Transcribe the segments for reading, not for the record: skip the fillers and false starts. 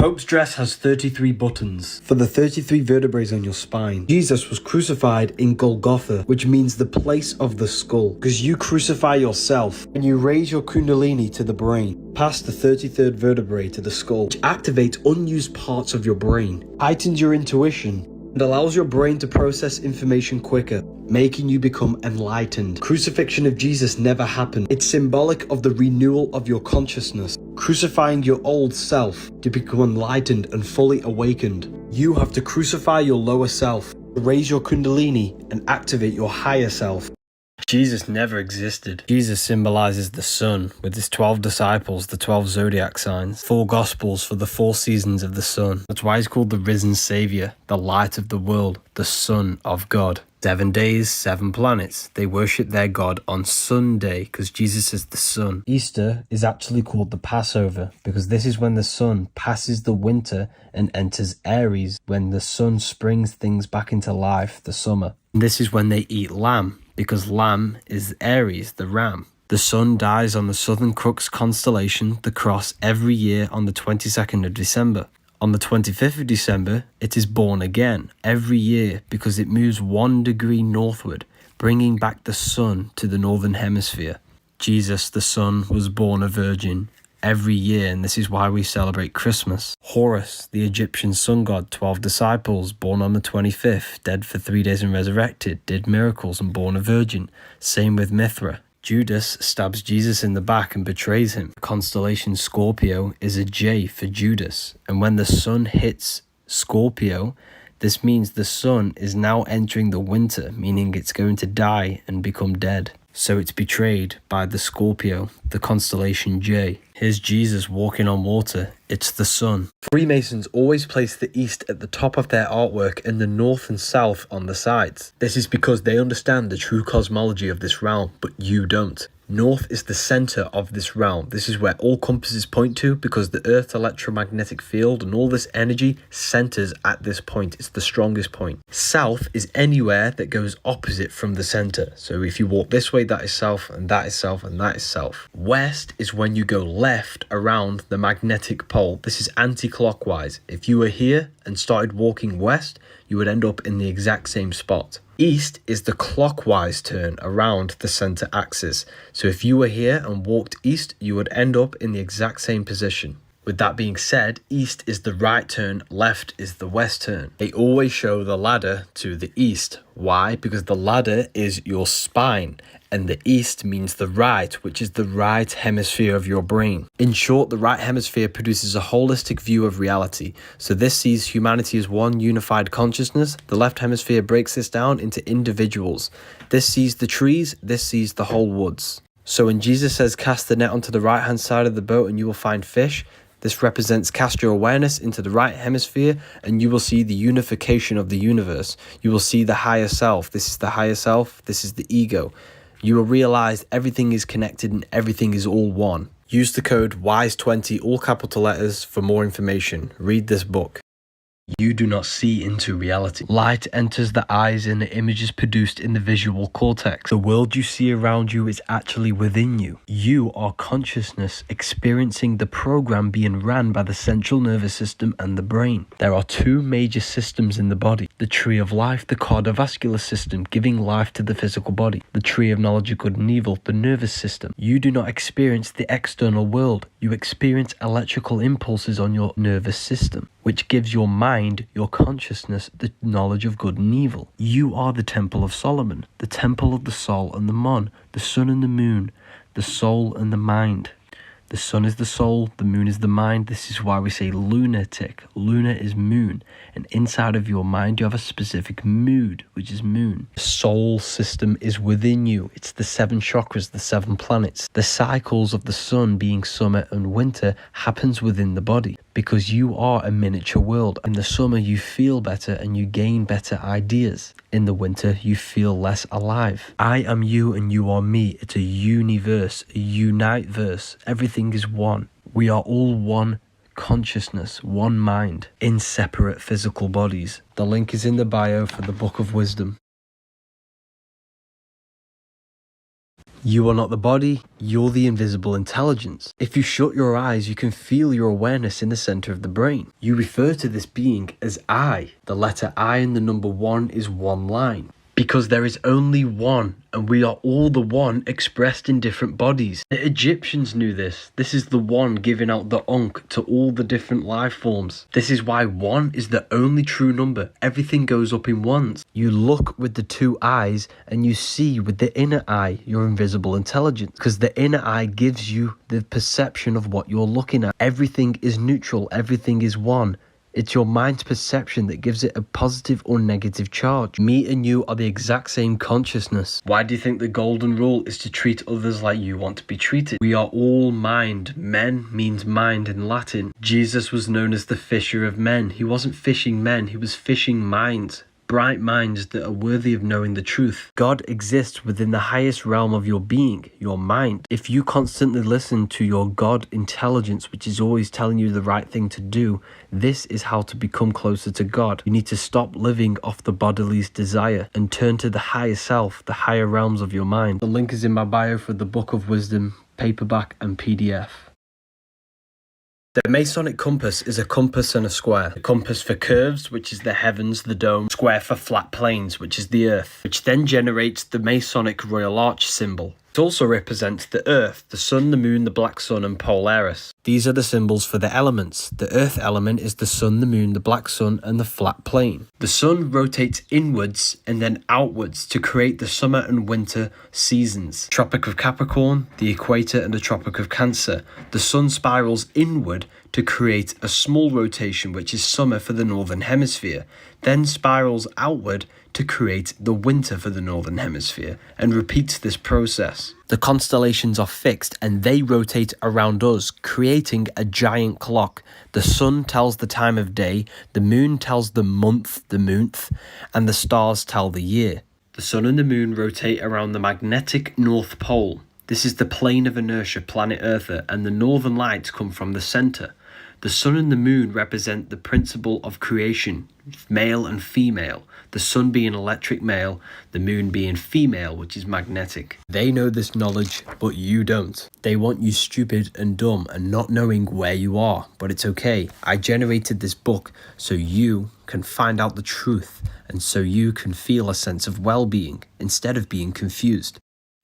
Pope's dress has 33 buttons for the 33 vertebrae on your spine. Jesus was crucified in Golgotha, which means the place of the skull, because you crucify yourself and you raise your Kundalini to the brain, past the 33rd vertebrae to the skull, which activates unused parts of your brain, heightens your intuition, and allows your brain to process information quicker, making you become enlightened. Crucifixion of Jesus never happened. It's symbolic of the renewal of your consciousness, crucifying your old self to become enlightened and fully awakened. You have to crucify your lower self, raise your Kundalini, and activate your higher self. Jesus never existed. Jesus symbolizes the sun, with his 12 disciples, the 12 Zodiac signs, 4 gospels for the 4 seasons of the sun. That's why he's called the risen savior, the light of the world, the Son of God. 7 days, 7 planets. They worship their God on Sunday because Jesus is the sun. Easter is actually called the Passover because this is when the sun passes the winter and enters Aries, when the sun springs things back into life, the summer. And this is when they eat lamb, because lamb is Aries, the ram. The sun dies on the Southern Crux constellation, the cross, every year on the 22nd of December. On the 25th of December, it is born again, every year, because it moves 1 degree northward, bringing back the sun to the northern hemisphere. Jesus, the son, was born a virgin every year, and this is why we celebrate Christmas. Horus, the Egyptian sun god, 12 disciples, born on the 25th, dead for 3 days and resurrected, did miracles and born a virgin. Same with Mithra. Judas stabs Jesus in the back and betrays him. The constellation Scorpio is a J for Judas, and when the sun hits Scorpio, this means the sun is now entering the winter, meaning it's going to die and become dead. So it's betrayed by the Scorpio, the constellation J. Here's Jesus walking on water. It's the sun. Freemasons always place the east at the top of their artwork and the north and south on the sides. This is because they understand the true cosmology of this realm, but you don't. North is the center of this realm. This is where all compasses point to, because the Earth's electromagnetic field and all this energy centers at this point. It's the strongest point. South is anywhere that goes opposite from the center. So if you walk this way, that is south, and that is south, and that is south. West is when you go left around the magnetic pole. This is anti-clockwise. If you were here and started walking west, you would end up in the exact same spot. East is the clockwise turn around the center axis. So if you were here and walked east, you would end up in the exact same position. With that being said, east is the right turn, left is the west turn. They always show the ladder to the east. Why? Because the ladder is your spine, and the east means the right, which is the right hemisphere of your brain. In short, the right hemisphere produces a holistic view of reality. So this sees humanity as one unified consciousness. The left hemisphere breaks this down into individuals. This sees the trees, this sees the whole woods. So when Jesus says, cast the net onto the right hand side of the boat and you will find fish, this represents cast your awareness into the right hemisphere and you will see the unification of the universe. You will see the higher self. This is the higher self. This is the ego. You will realize everything is connected and everything is all one. Use the code WISE20, all capital letters, for more information. Read this book. You do not see into reality. Light enters the eyes and the image is produced in the visual cortex. The world you see around you is actually within you. You are consciousness experiencing the program being ran by the central nervous system and the brain. There are 2 major systems in the body. The tree of life, the cardiovascular system, giving life to the physical body. The tree of knowledge of good and evil, the nervous system. You do not experience the external world. You experience electrical impulses on your nervous system, which gives your mind, your consciousness, the knowledge of good and evil. You are the Temple of Solomon, the temple of the soul and the mon, the sun and the moon, the soul and the mind. The sun is the soul, the moon is the mind. This is why we say lunatic. Luna is moon. And inside of your mind, you have a specific mood, which is moon. The soul system is within you. It's the 7 chakras, the 7 planets. The cycles of the sun being summer and winter happens within the body, because you are a miniature world. In the summer, you feel better and you gain better ideas. In the winter, you feel less alive. I am you and you are me. It's a universe, a unite verse. Everything is one. We are all one consciousness, one mind, in separate physical bodies. The link is in the bio for the Book of Wisdom. You are not the body, you're the invisible intelligence. If you shut your eyes, you can feel your awareness in the center of the brain. You refer to this being as I. The letter I and the number 1 is one line. Because there is only one, and we are all the one expressed in different bodies. The Egyptians knew this. This is the one giving out the Ankh to all the different life forms. This is why 1 is the only true number. Everything goes up in ones. You look with the 2 eyes, and you see with the inner eye your invisible intelligence. Because the inner eye gives you the perception of what you're looking at. Everything is neutral. Everything is one. It's your mind's perception that gives it a positive or negative charge. Me and you are the exact same consciousness. Why do you think the golden rule is to treat others like you want to be treated? We are all mind. Men means mind in Latin. Jesus was known as the fisher of men. He wasn't fishing men, he was fishing minds. Bright minds that are worthy of knowing the truth. God exists within the highest realm of your being, your mind. If you constantly listen to your God intelligence, which is always telling you the right thing to do, this is how to become closer to God. You need to stop living off the body's desire and turn to the higher self, the higher realms of your mind. The link is in my bio for the Book of Wisdom, paperback and PDF. The Masonic compass is a compass and a square. A compass for curves, which is the heavens, the dome. Square for flat planes, which is the earth, which then generates the Masonic Royal Arch symbol. It also represents the earth, the sun, the moon, the black sun, and Polaris. These are the symbols for the elements. The earth element is the sun, the moon, the black sun, and the flat plane. The sun rotates inwards and then outwards to create the summer and winter seasons. Tropic of Capricorn, the equator, and the Tropic of Cancer. The sun spirals inward to create a small rotation, which is summer for the northern hemisphere, then spirals outward to create the winter for the northern hemisphere, and repeats this process. The constellations are fixed and they rotate around us, creating a giant clock. The sun tells the time of day, the moon tells the month, and the stars tell the year. The sun and the moon rotate around the magnetic North Pole. This is the plane of inertia, planet Earth, and the northern lights come from the center. The sun and the moon represent the principle of creation, male and female. The sun being electric male, the moon being female, which is magnetic. They know this knowledge, but you don't. They want you stupid and dumb and not knowing where you are, but it's okay. I generated this book so you can find out the truth and so you can feel a sense of well-being instead of being confused.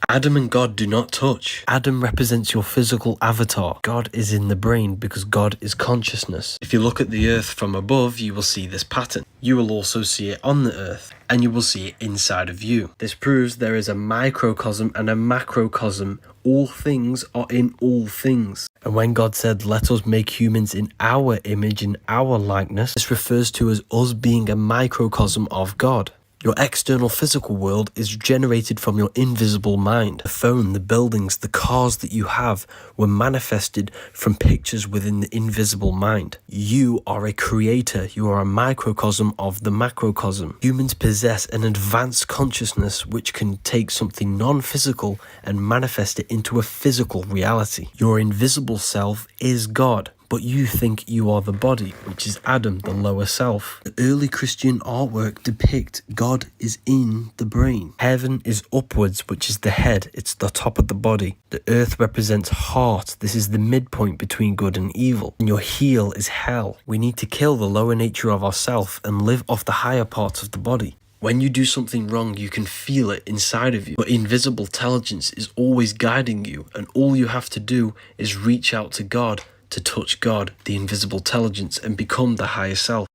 Adam and God do not touch. Adam represents your physical avatar. God is in the brain because God is consciousness. If you look at the earth from above, you will see this pattern. You will also see it on the earth, and you will see it inside of you. This proves there is a microcosm and a macrocosm. All things are in all things. And when God said, let us make humans in our image, in our likeness, this refers to as us being a microcosm of God. Your external physical world is generated from your invisible mind. The phone, the buildings, the cars that you have were manifested from pictures within the invisible mind. You are a creator. You are a microcosm of the macrocosm. Humans possess an advanced consciousness which can take something non-physical and manifest it into a physical reality. Your invisible self is God. But you think you are the body, which is Adam, the lower self. The early Christian artwork depict God is in the brain. Heaven is upwards, which is the head. It's the top of the body. The earth represents heart. This is the midpoint between good and evil. And your heel is hell. We need to kill the lower nature of ourself and live off the higher parts of the body. When you do something wrong, you can feel it inside of you. But invisible intelligence is always guiding you, and all you have to do is reach out to God, to touch God, the invisible intelligence, and become the higher self.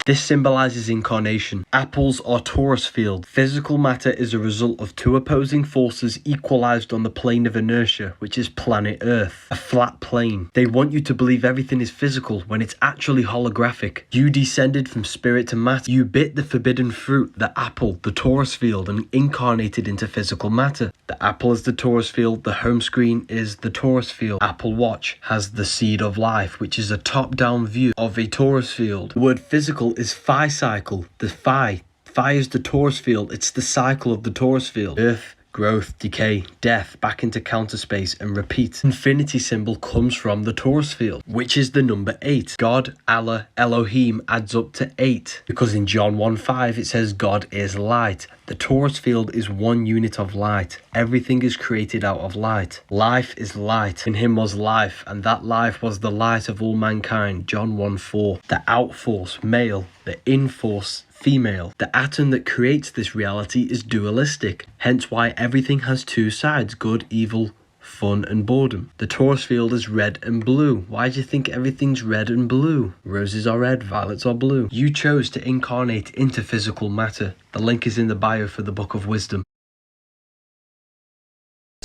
This symbolizes incarnation. Apples are torus field. Physical matter is a result of two opposing forces equalized on the plane of inertia, which is planet Earth, a flat plane. They want you to believe everything is physical when it's actually holographic. You descended from spirit to matter. You bit the forbidden fruit, the apple, the torus field, and incarnated into physical matter. The apple is the torus field, the home screen is the torus field. Apple Watch has the seed of life, which is a top-down view of a torus field. The word physical is phi cycle. The phi is the torus field. It's the cycle of the torus field. Birth, growth, decay, death, back into counter space, and repeat. Infinity symbol comes from the torus field, which is the number 8. God, Allah, Elohim adds up to 8, because in John 1:5 it says God is light. The torus field is one unit of light. Everything is created out of light. Life is light. In him was life, and that life was the light of all mankind. John 1:4. The outforce, male. The inforce, female. The atom that creates this reality is dualistic. Hence why everything has two sides, good, evil, fun and boredom. The torus field is red and blue. Why do you think everything's red and blue? Roses are red, violets are blue. You chose to incarnate into physical matter. The link is in the bio for the Book of Wisdom.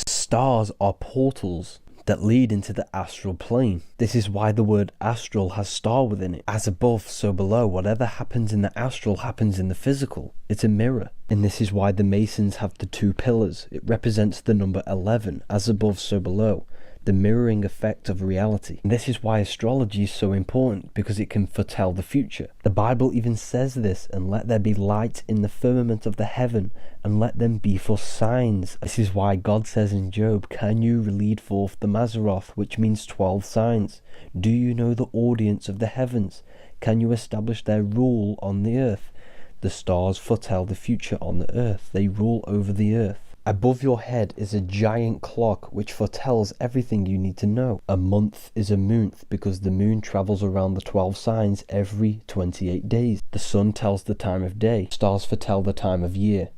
Stars are portals that lead into the astral plane. This is why the word astral has star within it. As above, so below. Whatever happens in the astral happens in the physical. It's a mirror. And this is why the Masons have the two pillars. It represents the number 11, as above, so below. The mirroring effect of reality. And this is why astrology is so important, because it can foretell the future. The Bible even says this, and let there be light in the firmament of the heaven, and let them be for signs. This is why God says in Job, can you lead forth the Mazzaroth, which means 12 signs? Do you know the audience of the heavens? Can you establish their rule on the earth? The stars foretell the future on the earth. They rule over the earth. Above your head is a giant clock which foretells everything you need to know. A month is a month because the moon travels around the 12 signs every 28 days. The sun tells the time of day. Stars foretell the time of year.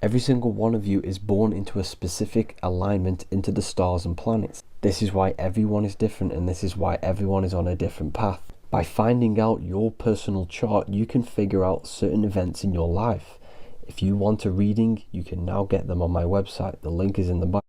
Every single one of you is born into a specific alignment into the stars and planets. This is why everyone is different, and this is why everyone is on a different path. By finding out your personal chart, you can figure out certain events in your life. If you want a reading, you can now get them on my website. The link is in the bio.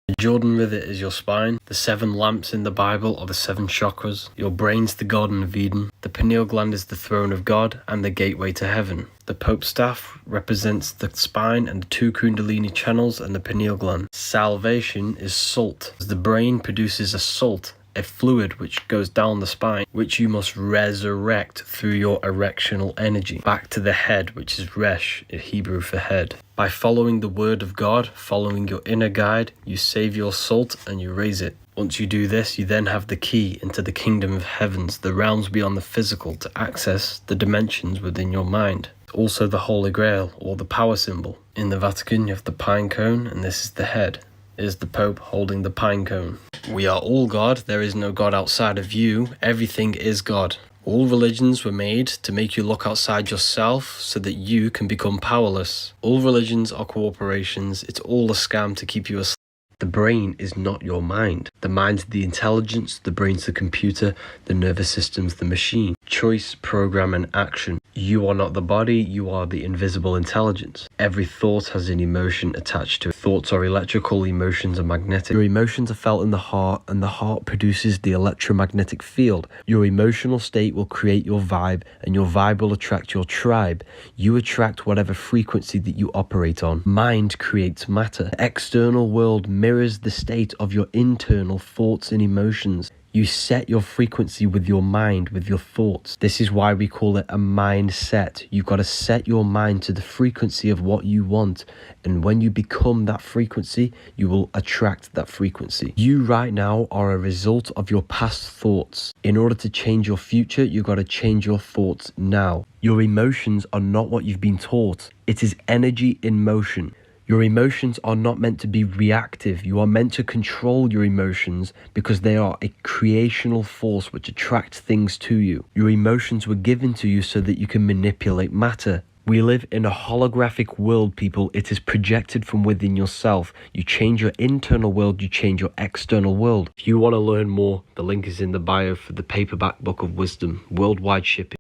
The Jordan River is your spine. The 7 lamps in the Bible are the 7 chakras. Your brain's the Garden of Eden. The pineal gland is the throne of God and the gateway to heaven. The Pope's staff represents the spine and the 2 Kundalini channels and the pineal gland. Salvation is salt. The brain produces a salt, a fluid which goes down the spine, which you must resurrect through your erectional energy back to the head, which is resh in Hebrew for head. By following the word of God, following your inner guide, you save your salt and you raise it. Once you do this, you then have the key into the kingdom of heavens, the realms beyond the physical, to access the dimensions within your mind. Also the Holy Grail, or the power symbol. In the Vatican, you have the pine cone, and this is the head. Is the Pope holding the pine cone. We are all God. There is no God outside of you. Everything is God. All religions were made to make you look outside yourself so that you can become powerless. All religions are corporations. It's all a scam to keep you asleep. The brain is not your mind. The mind's the intelligence, the brain's the computer, the nervous system's the machine. Choice, program, and action. You are not the body, you are the invisible intelligence. Every thought has an emotion attached to it. Thoughts are electrical, emotions are magnetic. Your emotions are felt in the heart, and the heart produces the electromagnetic field. Your emotional state will create your vibe, and your vibe will attract your tribe. You attract whatever frequency that you operate on. Mind creates matter. The external world mirrors the state of your internal thoughts and emotions. You set your frequency with your mind, with your thoughts. This is why we call it a mindset. You've got to set your mind to the frequency of what you want. And when you become that frequency, you will attract that frequency. You right now are a result of your past thoughts. In order to change your future, you've got to change your thoughts now. Your emotions are not what you've been taught. It is energy in motion. Your emotions are not meant to be reactive. You are meant to control your emotions because they are a creational force which attracts things to you. Your emotions were given to you so that you can manipulate matter. We live in a holographic world, people. It is projected from within yourself. You change your internal world, you change your external world. If you want to learn more, the link is in the bio for the paperback Book of Wisdom, worldwide shipping.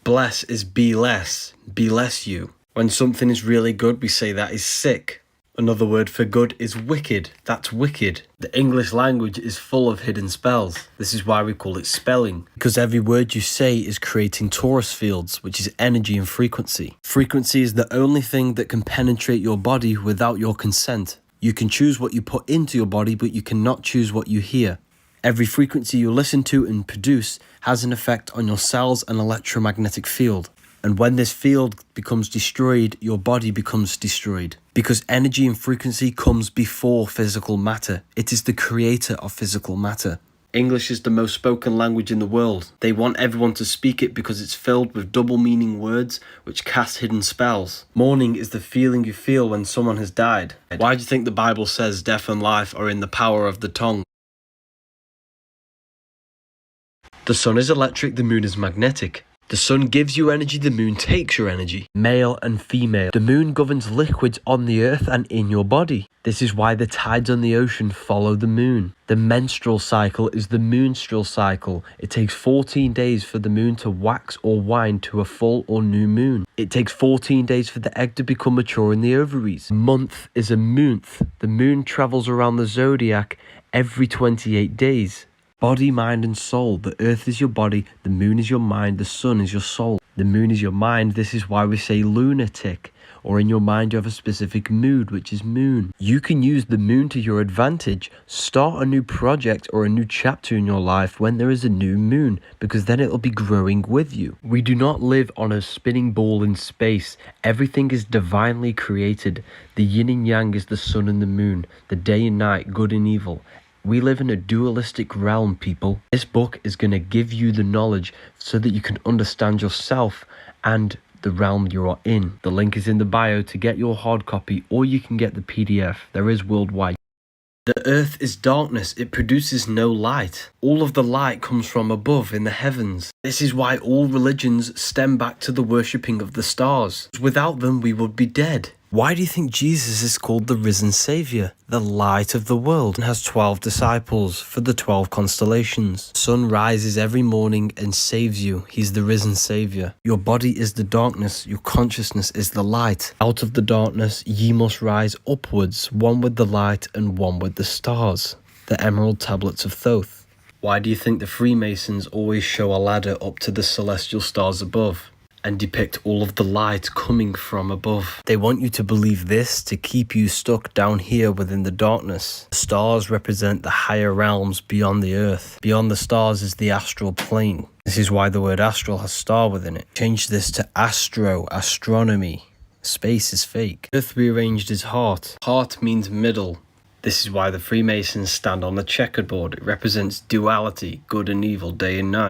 Bless is be less. Be less you. When something is really good, we say that is sick. Another word for good is wicked. That's wicked. The English language is full of hidden spells. This is why we call it spelling. Because every word you say is creating torus fields, which is energy and frequency. Frequency is the only thing that can penetrate your body without your consent. You can choose what you put into your body, but you cannot choose what you hear. Every frequency you listen to and produce has an effect on your cells and electromagnetic field. And when this field becomes destroyed, your body becomes destroyed. Because energy and frequency comes before physical matter. It is the creator of physical matter. English is the most spoken language in the world. They want everyone to speak it because it's filled with double meaning words which cast hidden spells. Mourning is the feeling you feel when someone has died. Why do you think the Bible says death and life are in the power of the tongue? The sun is electric, the moon is magnetic. The sun gives you energy, the moon takes your energy. Male and female. The moon governs liquids on the earth and in your body. This is why the tides on the ocean follow the moon. The menstrual cycle is the moonstral cycle. It takes 14 days for the moon to wax or wane to a full or new moon. It takes 14 days for the egg to become mature in the ovaries. Month is a month. The moon travels around the zodiac every 28 days. Body, mind and soul. The earth is your body, the moon is your mind, the sun is your soul. The moon is your mind. This is why we say lunatic, or in your mind you have a specific mood, which is moon. You can use the moon to your advantage. Start a new project or a new chapter in your life when there is a new moon, because then it'll be growing with you. We do not live on a spinning ball in space. Everything is divinely created. The yin and yang is the sun and the moon, the day and night, good and evil. We live in a dualistic realm, people. This book is going to give you the knowledge so that you can understand yourself and the realm you are in. The link is in the bio to get your hard copy, or you can get the PDF. There is worldwide. The earth is darkness. It produces no light. All of the light comes from above in the heavens. This is why all religions stem back to the worshipping of the stars. Without them, we would be dead. Why do you think Jesus is called the risen Saviour, the light of the world, and has 12 disciples for the 12 constellations? The sun rises every morning and saves you. He's the risen Saviour. Your body is the darkness, your consciousness is the light. Out of the darkness ye must rise upwards, one with the light and one with the stars. The emerald tablets of Thoth. Why do you think the Freemasons always show a ladder up to the celestial stars above and depict all of the light coming from above? They want you to believe this to keep you stuck down here within the darkness. The stars represent the higher realms beyond the earth. Beyond the stars is the astral plane. This is why the word astral has star within it. Change this to astro, astronomy. Space is fake. Earth rearranged is heart. Heart means middle. This is why the Freemasons stand on the checkerboard. It represents duality, good and evil, day and night.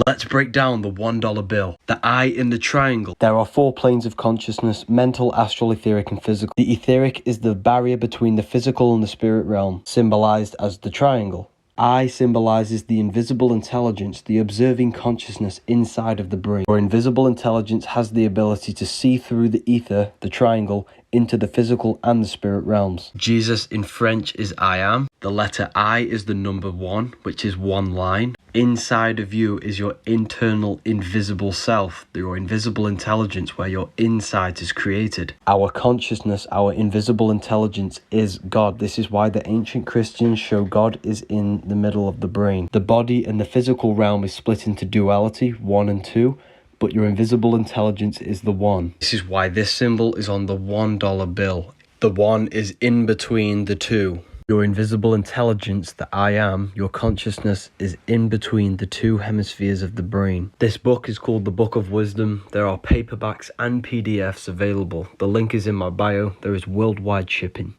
Let's break down the $1 bill. The eye in the triangle. There are 4 planes of consciousness: mental, astral, etheric and physical. The etheric is the barrier between the physical and the spirit realm, symbolized as the triangle. Eye symbolizes the invisible intelligence, the observing consciousness inside of the brain. Your invisible intelligence has the ability to see through the ether, the triangle, into the physical and the spirit realms. Jesus in French is I am. The letter I is the number 1, which is 1 line. Inside of you is your internal invisible self, your invisible intelligence where your insight is created. Our consciousness, our invisible intelligence is God. This is why the ancient Christians show God is in the middle of the brain. The body and the physical realm is split into duality, 1 and 2. But your invisible intelligence is the 1. This is why this symbol is on the $1 bill. The 1 is in between the 2. Your invisible intelligence, the I am, your consciousness, is in between the 2 hemispheres of the brain. This book is called the Book of Wisdom. There are paperbacks and PDFs available. The link is in my bio. There is worldwide shipping.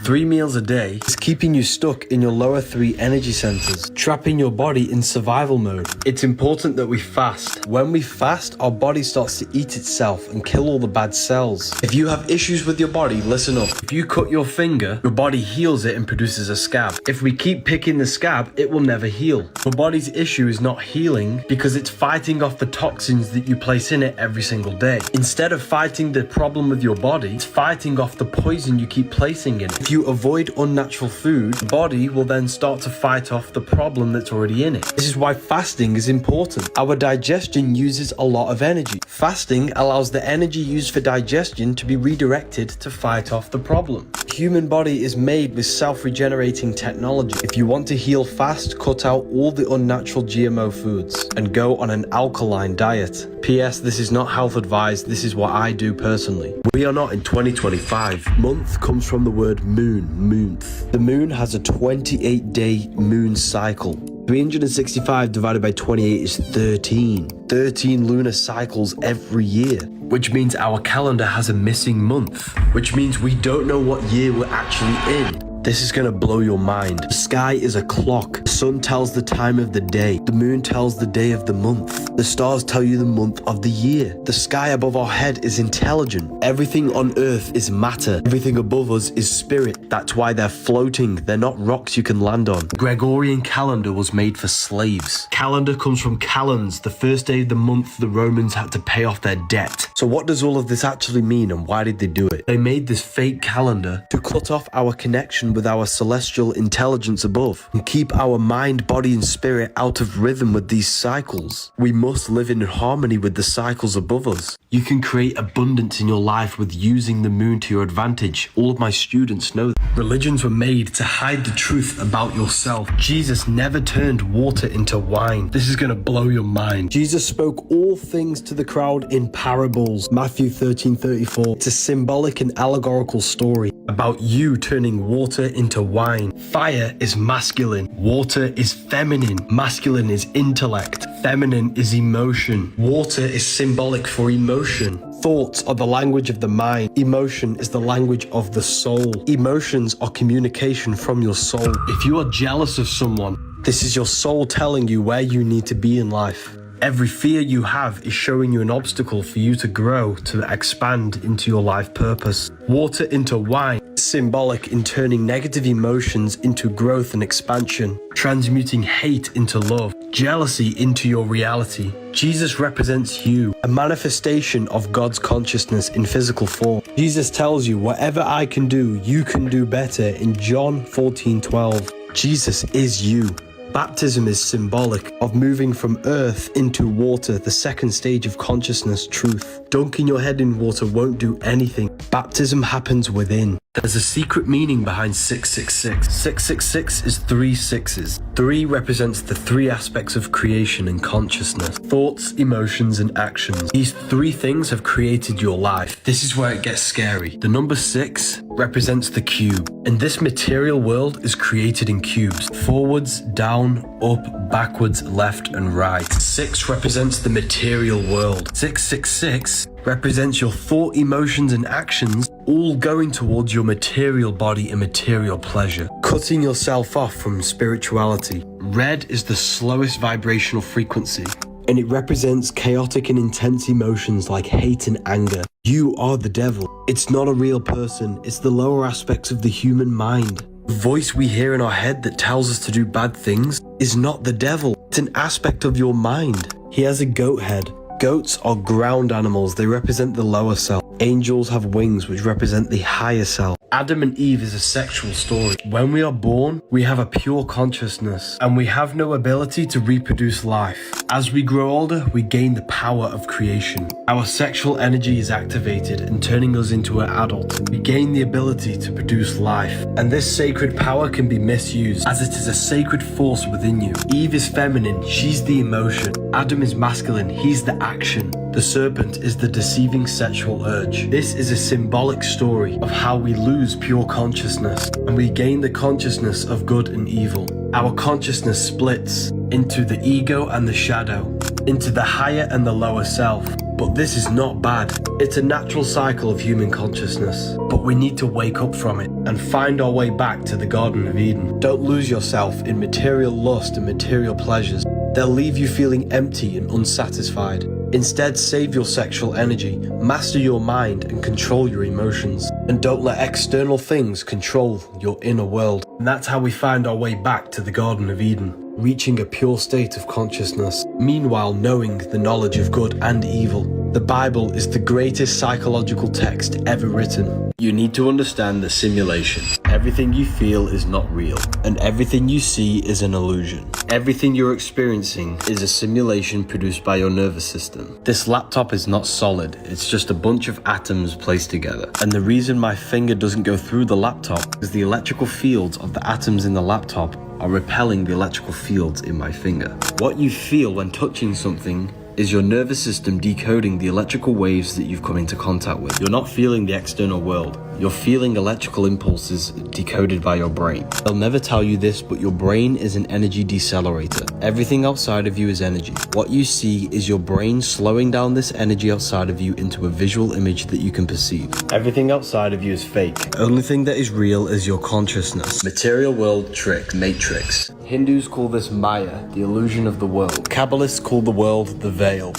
3 meals a day is keeping you stuck in your lower 3 energy centers, trapping your body in survival mode. It's important that we fast. When we fast, our body starts to eat itself and kill all the bad cells. If you have issues with your body, listen up. If you cut your finger, your body heals it and produces a scab. If we keep picking the scab, it will never heal. Your body's issue is not healing because it's fighting off the toxins that you place in it every single day. Instead of fighting the problem with your body, it's fighting off the poison you keep placing in it. If you avoid unnatural food, the body will then start to fight off the problem that's already in it. This is why fasting is important. Our digestion uses a lot of energy. Fasting allows the energy used for digestion to be redirected to fight off the problem. The human body is made with self-regenerating technology. If you want to heal fast, cut out all the unnatural GMO foods and go on an alkaline diet. P.S. This is not health advice, this is what I do personally. We are not in 2025. Month comes from the word moon, moonth. The moon has a 28-day moon cycle. 365 divided by 28 is 13. 13 lunar cycles every year, which means our calendar has a missing month, which means we don't know what year we're actually in. This is gonna blow your mind. The sky is a clock. The sun tells the time of the day. The moon tells the day of the month. The stars tell you the month of the year. The sky above our head is intelligent. Everything on earth is matter. Everything above us is spirit. That's why they're floating. They're not rocks you can land on. The Gregorian calendar was made for slaves. Calendar comes from calends, the first day of the month the Romans had to pay off their debt. So what does all of this actually mean, and why did they do it? They made this fake calendar to cut off our connection with our celestial intelligence above and keep our mind, body and spirit out of rhythm with these cycles. We must live in harmony with the cycles above us. You can create abundance in your life with using the moon to your advantage. All of my students know that. Religions were made to hide the truth about yourself. Jesus never turned water into wine. This is going to blow your mind. Jesus spoke all things to the crowd in parables. Matthew 13:34. It's a symbolic and allegorical story about you turning water into wine. Fire is masculine. Water is feminine. Masculine is intellect. Feminine is emotion. Water is symbolic for emotion. Thoughts are the language of the mind. Emotion is the language of the soul. Emotions are communication from your soul. If you are jealous of someone, this is your soul telling you where you need to be in life. Every fear you have is showing you an obstacle for you to grow, to expand into your life purpose. Water into wine, symbolic in turning negative emotions into growth and expansion, transmuting hate into love, jealousy into your reality. Jesus represents you, a manifestation of God's consciousness in physical form. Jesus tells you, whatever I can do, you can do better in John 14:12. Jesus is you. Baptism is symbolic of moving from earth into water, the second stage of consciousness, truth. Dunking your head in water won't do anything. Baptism happens within. There's a secret meaning behind 666. 666 is 3 sixes. 3 represents the 3 aspects of creation and consciousness. Thoughts, emotions, and actions. These 3 things have created your life. This is where it gets scary. The number 6 represents the cube. And this material world is created in cubes. Forwards, down, up, backwards, left, and right. 6 represents the material world. 666 represents your thought, emotions, and actions all going towards your material body and material pleasure. Cutting yourself off from spirituality. Red is the slowest vibrational frequency, and it represents chaotic and intense emotions like hate and anger. You are the devil. It's not a real person. It's the lower aspects of the human mind. The voice we hear in our head that tells us to do bad things is not the devil. It's an aspect of your mind. He has a goat head. Goats are ground animals. They represent the lower self. Angels have wings, which represent the higher self. Adam and Eve is a sexual story. When we are born, we have a pure consciousness, and we have no ability to reproduce life. As we grow older, we gain the power of creation. Our sexual energy is activated and turning us into an adult. We gain the ability to produce life, and this sacred power can be misused, as it is a sacred force within you. Eve is feminine, she's the emotion. Adam is masculine, he's the action. The serpent is the deceiving sexual urge. This is a symbolic story of how we lose pure consciousness and we gain the consciousness of good and evil. Our consciousness splits into the ego and the shadow, into the higher and the lower self. But this is not bad. It's a natural cycle of human consciousness. But we need to wake up from it and find our way back to the Garden of Eden. Don't lose yourself in material lust and material pleasures. They'll leave you feeling empty and unsatisfied. Instead, save your sexual energy, master your mind and control your emotions. And don't let external things control your inner world. And that's how we find our way back to the Garden of Eden, reaching a pure state of consciousness, meanwhile knowing the knowledge of good and evil. The Bible is the greatest psychological text ever written. You need to understand the simulation. Everything you feel is not real, and everything you see is an illusion. Everything you're experiencing is a simulation produced by your nervous system. This laptop is not solid, it's just a bunch of atoms placed together. And the reason my finger doesn't go through the laptop is the electrical fields of the atoms in the laptop are repelling the electrical fields in my finger. What you feel when touching something is your nervous system decoding the electrical waves that you've come into contact with. You're not feeling the external world. You're feeling electrical impulses decoded by your brain. They'll never tell you this, but your brain is an energy decelerator. Everything outside of you is energy. What you see is your brain slowing down this energy outside of you into a visual image that you can perceive. Everything outside of you is fake. The only thing that is real is your consciousness. Material world trick, matrix. Hindus call this Maya, the illusion of the world. Kabbalists call the world the veil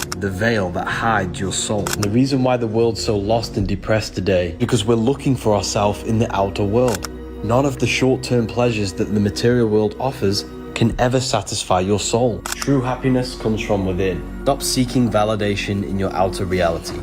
that hides your soul. And the reason why the world's so lost and depressed today, because we're looking for ourselves in the outer world. None of the short-term pleasures that the material world offers can ever satisfy your soul. True happiness comes from within. Stop seeking validation in your outer reality.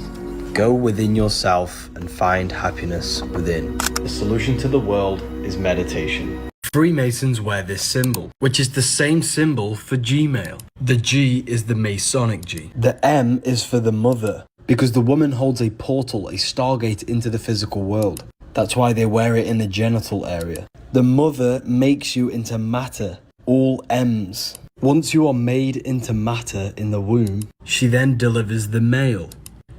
Go within yourself and find happiness within. The solution to the world is meditation. Freemasons wear this symbol, which is the same symbol for Gmail. The G is the Masonic G. The M is for the mother, because the woman holds a portal, a stargate into the physical world. That's why they wear it in the genital area. The mother makes you into matter, all M's. Once you are made into matter in the womb, she then delivers the male.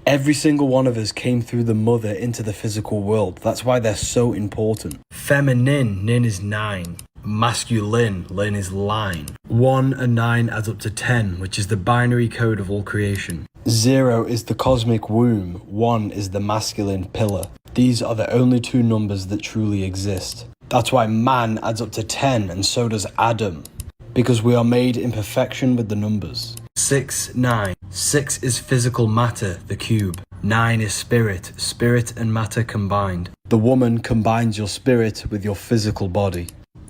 Every single one of us came through the mother into the physical world. That's why they're so important. Feminine, nin is 9. Masculine, lin is line. 1 and 9 adds up to 10, which is the binary code of all creation. 0 is the cosmic womb. 1 is the masculine pillar. These are the only two numbers that truly exist. That's why man adds up to 10, and so does Adam. Because we are made in perfection with the numbers. 6, 9. 6 is physical matter, the cube. 9 is spirit, spirit and matter combined. The woman combines your spirit with your physical body.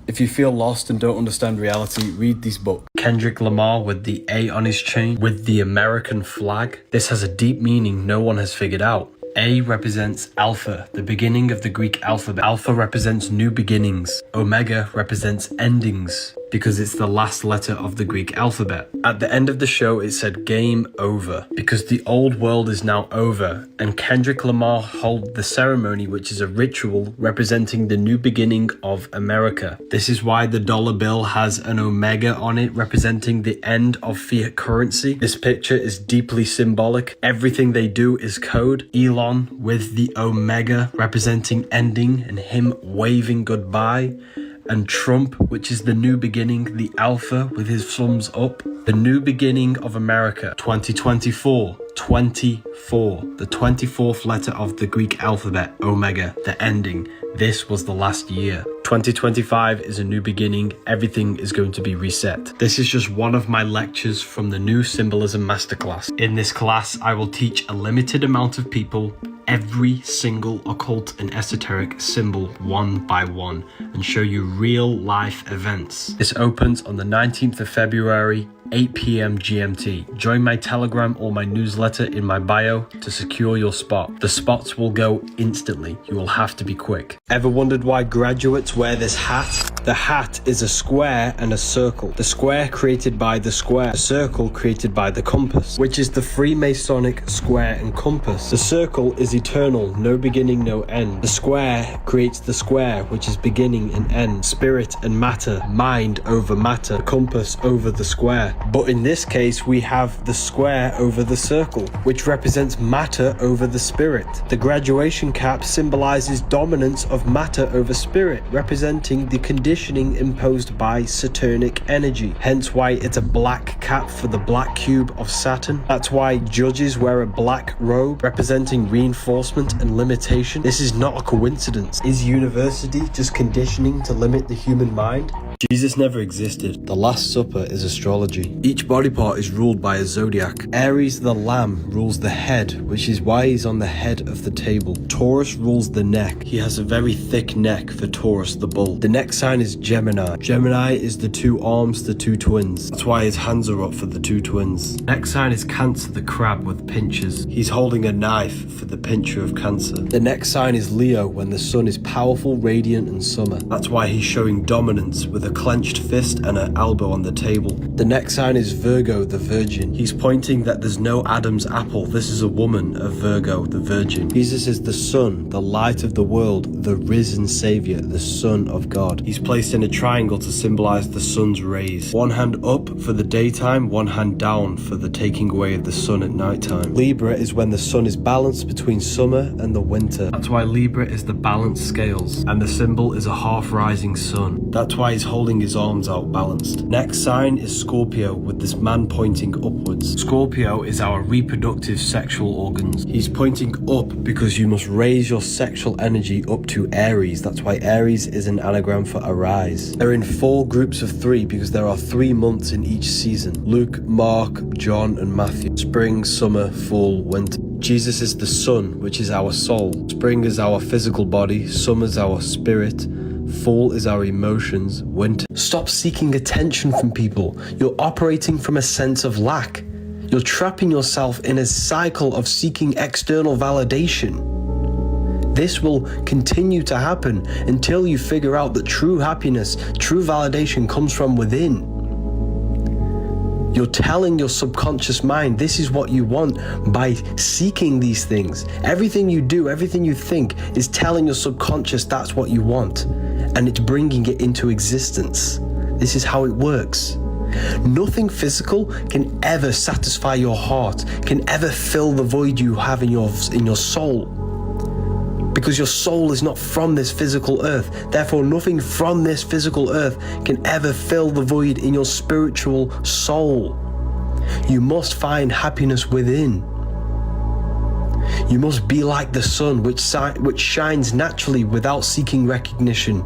If you feel lost and don't understand reality, read this book. Kendrick Lamar with the A on his chain, with the American flag. This has a deep meaning no one has figured out. A represents Alpha, the beginning of the Greek alphabet. Alpha represents new beginnings. Omega represents endings, because it's the last letter of the Greek alphabet. At the end of the show, it said game over, because the old world is now over, and Kendrick Lamar held the ceremony, which is a ritual representing the new beginning of America. This is why the dollar bill has an omega on it, representing the end of fiat currency. This picture is deeply symbolic. Everything they do is code. Elon with the omega representing ending and him waving goodbye, and Trump, which is the new beginning, the alpha with his thumbs up, the new beginning of America. 2024, 24, the 24th letter of the Greek alphabet, omega, the ending. This was the last year. 2025 is a new beginning. Everything is going to be reset. This is just one of my lectures from the new Symbolism Masterclass. In this class, I will teach a limited amount of people every single occult and esoteric symbol one by one and show you real life events. This opens on the 19th of February, 8 p.m. GMT. Join my Telegram or my newsletter in my bio to secure your spot. The spots will go instantly. You will have to be quick. Ever wondered why graduates wear this hat? The hat is a square and a circle. The square created by the square, the circle created by the compass, which is the Freemasonic square and compass. The circle is eternal, no beginning, no end. The square creates the square, which is beginning and end. Spirit and matter, mind over matter, the compass over the square. But in this case, we have the square over the circle, which represents matter over the spirit. The graduation cap symbolizes dominance of matter over spirit, representing the conditioning imposed by Saturnic energy. Hence why it's a black cap for the black cube of Saturn. That's why judges wear a black robe, representing reinforcement and limitation. This is not a coincidence. Is university just conditioning to limit the human mind? Jesus never existed. The Last Supper is astrology. Each body part is ruled by a zodiac. Aries the lamb rules the head, which is why he's on the head of the table. Taurus rules the neck. He has a very thick neck for Taurus the bull. The next sign is Gemini. Gemini is the two arms, the two twins. That's why his hands are up for the two twins. Next sign is Cancer the crab with pinchers. He's holding a knife for the pincher of Cancer. The next sign is Leo when the sun is powerful, radiant and summer. That's why he's showing dominance with a clenched fist and an elbow on the table. The next sign is Virgo, the Virgin. He's pointing that there's no Adam's apple. This is a woman of Virgo, the Virgin. Jesus is the sun, the light of the world, the risen Savior, the Son of God. He's placed in a triangle to symbolize the sun's rays. One hand up for the daytime, one hand down for the taking away of the sun at nighttime. Libra is when the sun is balanced between summer and the winter. That's why Libra is the balanced scales, and the symbol is a half-rising sun. That's why he's holding his arms out balanced. Next sign is Scorpio, with this man pointing upwards. Scorpio is our reproductive sexual organs. He's pointing up because you must raise your sexual energy up to Aries. That's why Aries is an anagram for arise. They're in 4 groups of 3 because there are 3 months in each season: Luke, Mark, John, and Matthew. Spring, summer, fall, winter. Jesus is the sun, which is our soul. Spring is our physical body, summer is our spirit, fall is our emotions, winter. Stop seeking attention from people. You're operating from a sense of lack. You're trapping yourself in a cycle of seeking external validation. This will continue to happen until you figure out that true happiness, true validation comes from within. You're telling your subconscious mind this is what you want by seeking these things. Everything you do, everything you think is telling your subconscious that's what you want, and it's bringing it into existence. This is how it works. Nothing physical can ever satisfy your heart, can ever fill the void you have in your soul. Because your soul is not from this physical earth. Therefore, nothing from this physical earth can ever fill the void in your spiritual soul. You must find happiness within. You must be like the sun, which shines naturally without seeking recognition.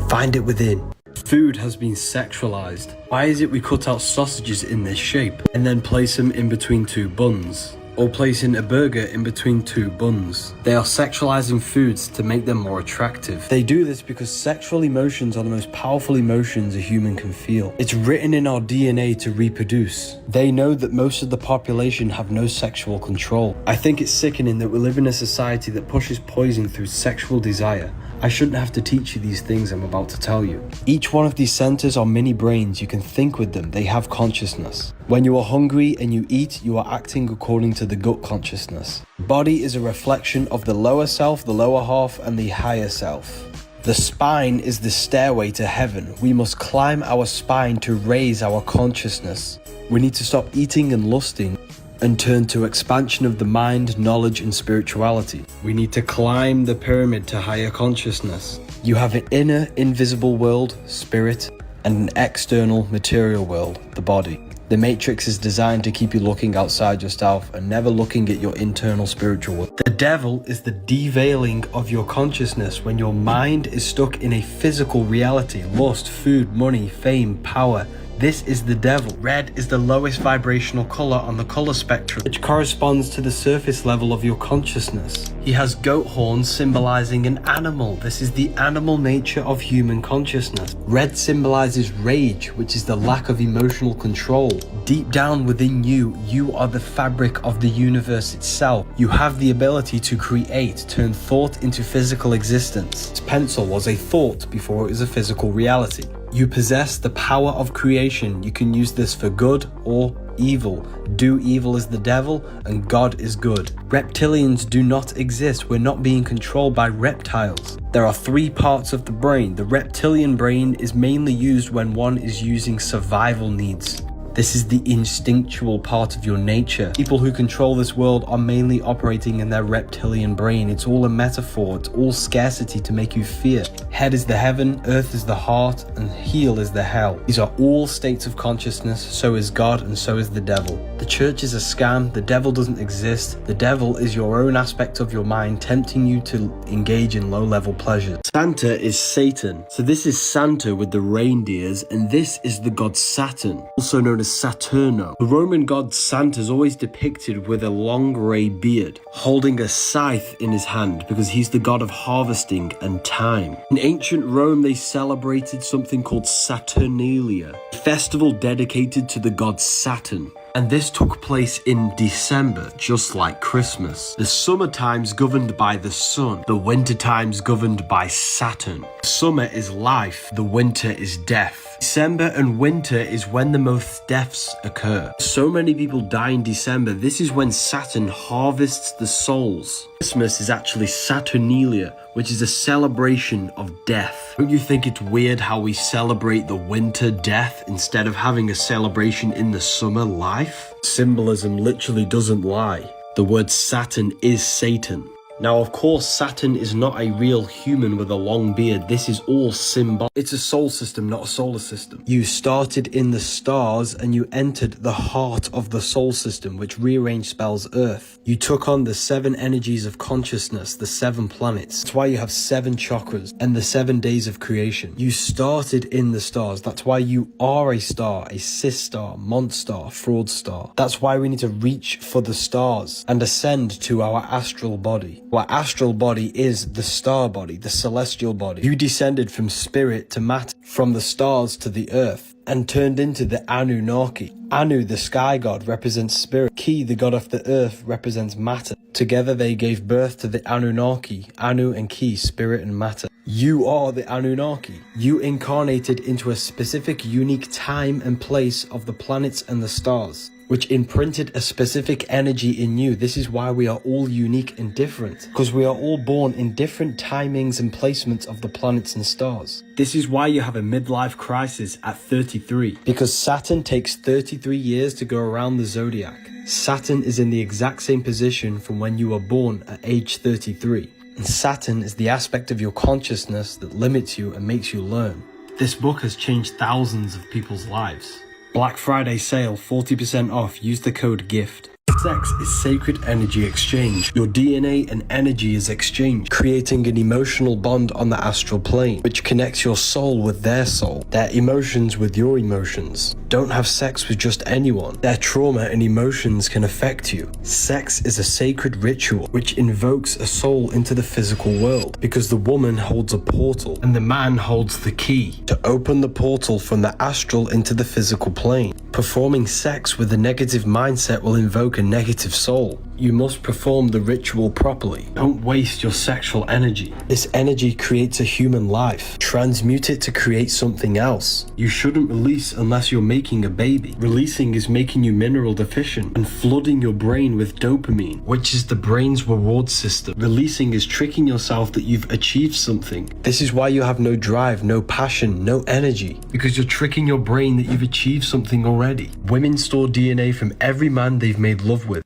Find it within. Food has been sexualized. Why is it we cut out sausages in this shape and then place them in between 2 buns? Or placing a burger in between 2 buns. They are sexualizing foods to make them more attractive. They do this because sexual emotions are the most powerful emotions a human can feel. It's written in our DNA to reproduce. They know that most of the population have no sexual control. I think it's sickening that we live in a society that pushes poison through sexual desire. I shouldn't have to teach you these things I'm about to tell you. Each one of these centers are mini brains. You can think with them. They have consciousness. When you are hungry and you eat, you are acting according to the gut consciousness. Body is a reflection of the lower self, the lower half, and the higher self. The spine is the stairway to heaven. We must climb our spine to raise our consciousness. We need to stop eating and lusting and turn to expansion of the mind, knowledge, and spirituality. We need to climb the pyramid to higher consciousness. You have an inner, invisible world, spirit, and an external, material world, the body. The matrix is designed to keep you looking outside yourself and never looking at your internal spiritual world. The devil is the deveiling of your consciousness when your mind is stuck in a physical reality: lust, food, money, fame, power. This is the devil. Red is the lowest vibrational color on the color spectrum, which corresponds to the surface level of your consciousness. He has goat horns symbolizing an animal. This is the animal nature of human consciousness. Red symbolizes rage, which is the lack of emotional control. Deep down within you, you are the fabric of the universe itself. You have the ability to create, turn thought into physical existence. This pencil was a thought before it was a physical reality. You possess the power of creation. You can use this for good or evil. Do evil is the devil and God is good. Reptilians do not exist. We're not being controlled by reptiles. There are 3 parts of the brain. The reptilian brain is mainly used when one is using survival needs. This is the instinctual part of your nature. People who control this world are mainly operating in their reptilian brain. It's all a metaphor. It's all scarcity to make you fear. Head is the heaven, earth is the heart, and heel is the hell. These are all states of consciousness. So is God and so is the devil. The church is a scam. The devil doesn't exist. The devil is your own aspect of your mind tempting you to engage in low-level pleasures. Santa is Satan. So this is Santa with the reindeers, and this is the god Saturn, also known as Saturno. The Roman god Santa is always depicted with a long grey beard, holding a scythe in his hand because he's the god of harvesting and time. In ancient Rome, they celebrated something called Saturnalia, a festival dedicated to the god Saturn. And this took place in December, just like Christmas. The summer time's governed by the sun, the winter time's governed by Saturn. Summer is life, the winter is death. December and winter is when the most deaths occur. So many people die in December. This is when Saturn harvests the souls. Christmas is actually Saturnalia, which is a celebration of death. Don't you think it's weird how we celebrate the winter death instead of having a celebration in the summer life? Symbolism literally doesn't lie. The word Saturn is Satan. Now, of course, Saturn is not a real human with a long beard. This is all symbol. It's a soul system, not a solar system. You started in the stars and you entered the heart of the soul system, which rearranged spells Earth. You took on the 7 energies of consciousness, the 7 planets. That's why you have 7 chakras and the 7 days of creation. You started in the stars. That's why you are a star, a cis star, monster, fraud star. That's why we need to reach for the stars and ascend to our astral body. Our astral body is the star body, the celestial body. You descended from spirit to matter, from the stars to the earth, and turned into the Anunnaki. Anu, the sky god, represents spirit. Ki, the god of the earth, represents matter. Together they gave birth to the Anunnaki. Anu and Ki, spirit and matter. You are the Anunnaki. You incarnated into a specific unique time and place of the planets and the stars, which imprinted a specific energy in you. This is why we are all unique and different, because we are all born in different timings and placements of the planets and stars. This is why you have a midlife crisis at 33, because Saturn takes 33 years to go around the Zodiac. Saturn is in the exact same position from when you were born at age 33. And Saturn is the aspect of your consciousness that limits you and makes you learn. This book has changed thousands of people's lives. Black Friday sale, 40% off. Use the code GIFT. Sex is sacred energy exchange. Your DNA and energy is exchanged, creating an emotional bond on the astral plane, which connects your soul with their soul, their emotions with your emotions. Don't have sex with just anyone. Their trauma and emotions can affect you. Sex is a sacred ritual which invokes a soul into the physical world, because the woman holds a portal and the man holds the key to open the portal from the astral into the physical plane. Performing sex with a negative mindset will invoke a negative soul. You must perform the ritual properly. Don't waste your sexual energy. This energy creates a human life. Transmute it to create something else. You shouldn't release unless you're making a baby. Releasing is making you mineral deficient and flooding your brain with dopamine, which is the brain's reward system. Releasing is tricking yourself that you've achieved something. This is why you have no drive, no passion, no energy, because you're tricking your brain that you've achieved something already. Women store DNA from every man they've made love with,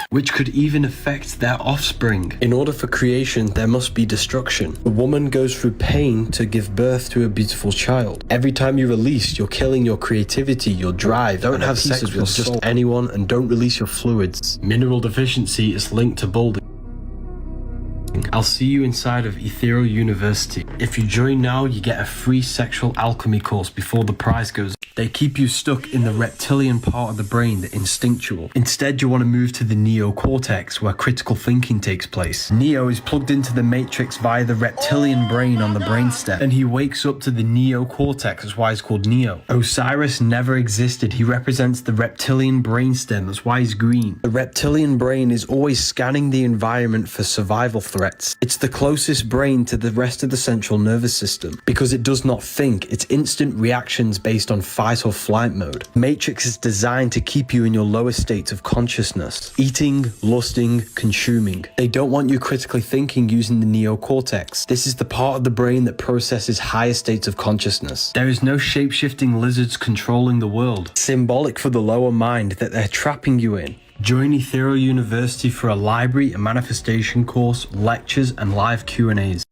which could even affect their offspring. In order for creation, there must be destruction. The woman goes through pain to give birth to a beautiful child. Every time you release, you're killing your creativity, your drive. Don't have sex with just anyone, and don't release your fluids. Mineral deficiency is linked to balding. I'll see you inside of Ethereal University. If you join now, you get a free sexual alchemy course before the prize goes. They keep you stuck in the reptilian part of the brain, the instinctual. Instead, you want to move to the neocortex, where critical thinking takes place. Neo is plugged into the matrix via the reptilian brain on the brainstem, and he wakes up to the neocortex. That's why it's called Neo. Osiris never existed. He represents the reptilian brainstem. That's why he's green. The reptilian brain is always scanning the environment for survival threats. It's the closest brain to the rest of the central nervous system, because it does not think. It's instant reactions based on fight or flight mode. Matrix is designed to keep you in your lowest states of consciousness, eating, lusting, consuming. They don't want you critically thinking using the neocortex. This is the part of the brain that processes higher states of consciousness. There is no shape-shifting lizards controlling the world. Symbolic for the lower mind that they're trapping you in. Join Ethereal University for a library, a manifestation course, lectures, and live Q&As.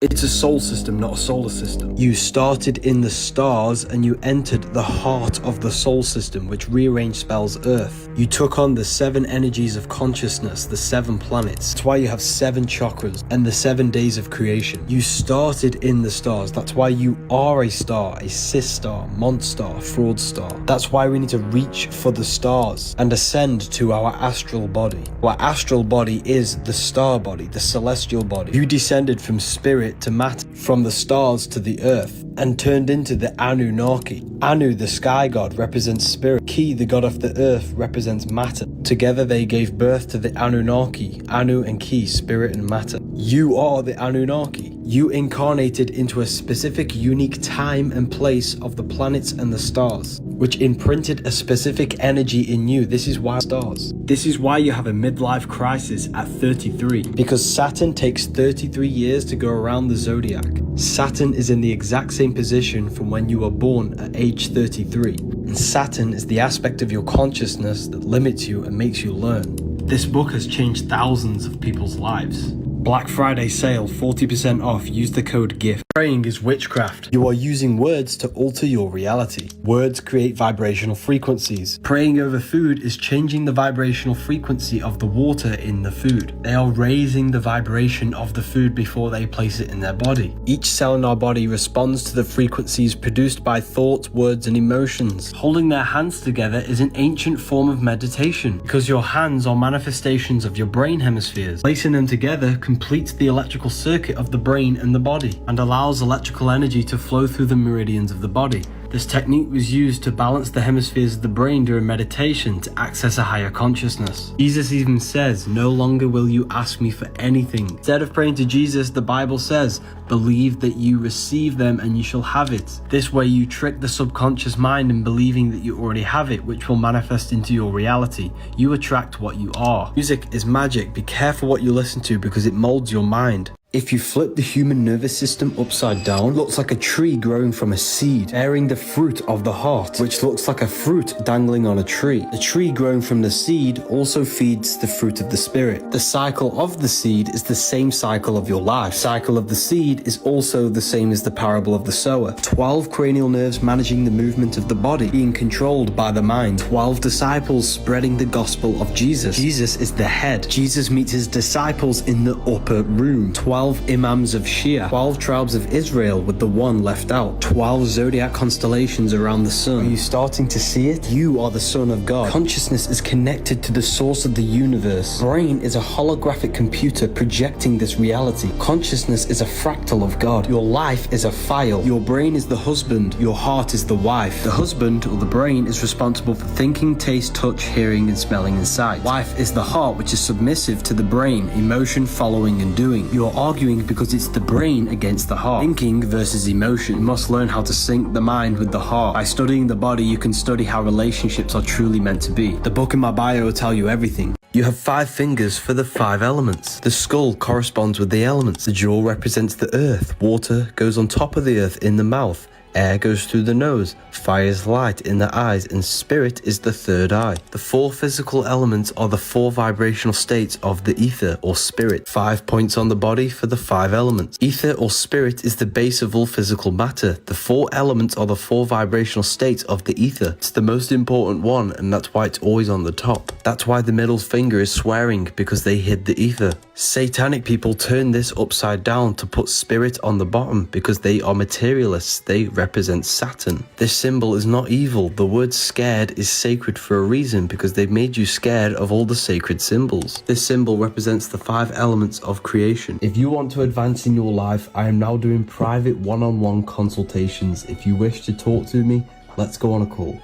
It's a soul system, not a solar system. You started in the stars and you entered the heart of the soul system, which rearranged spells Earth. You took on the 7 energies of consciousness, the 7 planets. That's why you have 7 chakras and the 7 days of creation. You started in the stars. That's why you are a star, a cis star, monster, fraud star. That's why we need to reach for the stars and ascend to our astral body. Our astral body is the star body, the celestial body. You descended from spirit spirit to matter, from the stars to the earth, and turned into the Anunnaki. Anu, the sky god, represents spirit. Ki, the god of the earth, represents matter. Together they gave birth to the Anunnaki. Anu and Ki, spirit and matter. You are the Anunnaki. You incarnated into a specific unique time and place of the planets and the stars, which imprinted a specific energy in you. This is why stars. This is why you have a midlife crisis at 33, because Saturn takes 33 years to go around the Zodiac. Saturn is in the exact same position from when you were born at age 33. And Saturn is the aspect of your consciousness that limits you and makes you learn. This book has changed thousands of people's lives. Black Friday sale, 40% off. Use the code GIFT. Praying is witchcraft. You are using words to alter your reality. Words create vibrational frequencies. Praying over food is changing the vibrational frequency of the water in the food. They are raising the vibration of the food before they place it in their body. Each cell in our body responds to the frequencies produced by thoughts, words, and emotions. Holding their hands together is an ancient form of meditation, because your hands are manifestations of your brain hemispheres. Placing them together completes the electrical circuit of the brain and the body, and allows electrical energy to flow through the meridians of the body. This technique was used to balance the hemispheres of the brain during meditation to access a higher consciousness. Jesus even says, "No longer will you ask me for anything." Instead of praying to Jesus, the Bible says, "Believe that you receive them and you shall have it." This way you trick the subconscious mind in believing that you already have it, which will manifest into your reality. You attract what you are. Music is magic. Be careful what you listen to because it molds your mind. If you flip the human nervous system upside down, it looks like a tree growing from a seed, bearing the fruit of the heart, which looks like a fruit dangling on a tree. The tree growing from the seed also feeds the fruit of the spirit. The cycle of the seed is the same cycle of your life. The cycle of the seed is also the same as the parable of the sower. 12 cranial nerves managing the movement of the body, being controlled by the mind. 12 disciples spreading the gospel of Jesus. Jesus is the head. Jesus meets his disciples in the upper room. 12 imams of Shia, 12 tribes of Israel with the one left out, 12 zodiac constellations around the sun. Are you starting to see it? You are the son of God. Consciousness is connected to the source of the universe. Brain is a holographic computer projecting this reality. Consciousness is a fractal of God. Your life is a file. Your brain is the husband. Your heart is the wife. The husband, or the brain, is responsible for thinking, taste, touch, hearing, and smelling and sight. Wife is the heart, which is submissive to the brain, emotion, following, and doing. You are arguing because it's the brain against the heart. Thinking versus emotion. You must learn how to sync the mind with the heart. By studying the body, you can study how relationships are truly meant to be. The book in my bio will tell you everything. You have 5 fingers for the 5 elements. The skull corresponds with the elements. The jaw represents the earth. Water goes on top of the earth in the mouth. Air goes through the nose, fire is light in the eyes, and spirit is the third eye. The 4 physical elements are the 4 vibrational states of the ether or spirit. 5 points on the body for the 5 elements. Ether or spirit is the base of all physical matter. The 4 elements are the 4 vibrational states of the ether. It's the most important one, and that's why it's always on the top. That's why the middle finger is swearing, because they hid the ether. Satanic people turn this upside down to put spirit on the bottom because they are materialists. They represent Saturn. This symbol is not evil. The word scared is sacred for a reason, because they've made you scared of all the sacred symbols. This symbol represents the 5 elements of creation. If you want to advance in your life, I am now doing private one-on-one consultations. If you wish to talk to me, let's go on a call.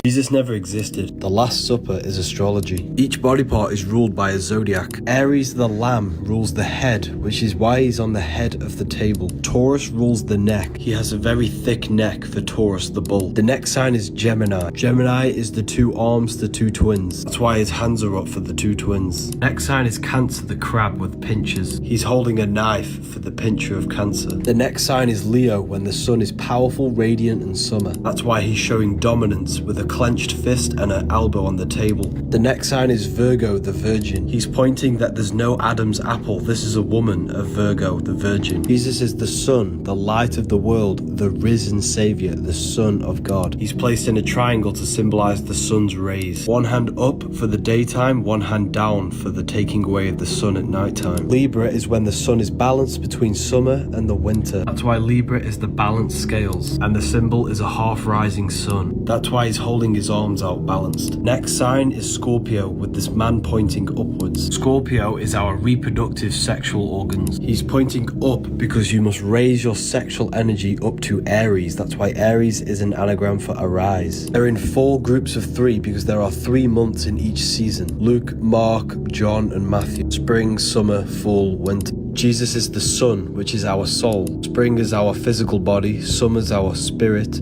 Jesus never existed. The Last Supper is astrology. Each body part is ruled by a zodiac. Aries the lamb rules the head, which is why he's on the head of the table. Taurus rules the neck. He has a very thick neck for Taurus the bull. The next sign is Gemini. Gemini is the 2 arms, the 2 twins. That's why his hands are up for the 2 twins. Next sign is Cancer the crab with pinchers. He's holding a knife for the pincher of Cancer. The next sign is Leo, when the sun is powerful, radiant, and summer. That's why he's showing dominance with a clenched fist and an elbow on the table. The next sign is Virgo the virgin. He's pointing that there's no Adam's apple. This is a woman of Virgo the virgin. Jesus is the sun, the light of the world, the risen savior, the son of God. He's placed in a triangle to symbolize the sun's rays. 1 hand up for the daytime, 1 hand down for the taking away of the sun at nighttime. Libra is when the sun is balanced between summer and the winter. That's why Libra is the balanced scales, and the symbol is a half rising sun. That's why he's holding holding his arms out balanced. Next sign is Scorpio, with this man pointing upwards. Scorpio is our reproductive sexual organs. He's pointing up because you must raise your sexual energy up to Aries. That's why Aries is an anagram for arise. They're in 4 groups of 3 because there are 3 months in each season. Luke, Mark, John, and Matthew. Spring, summer, fall, winter. Jesus is the sun, which is our soul. Spring is our physical body. Summer is our spirit.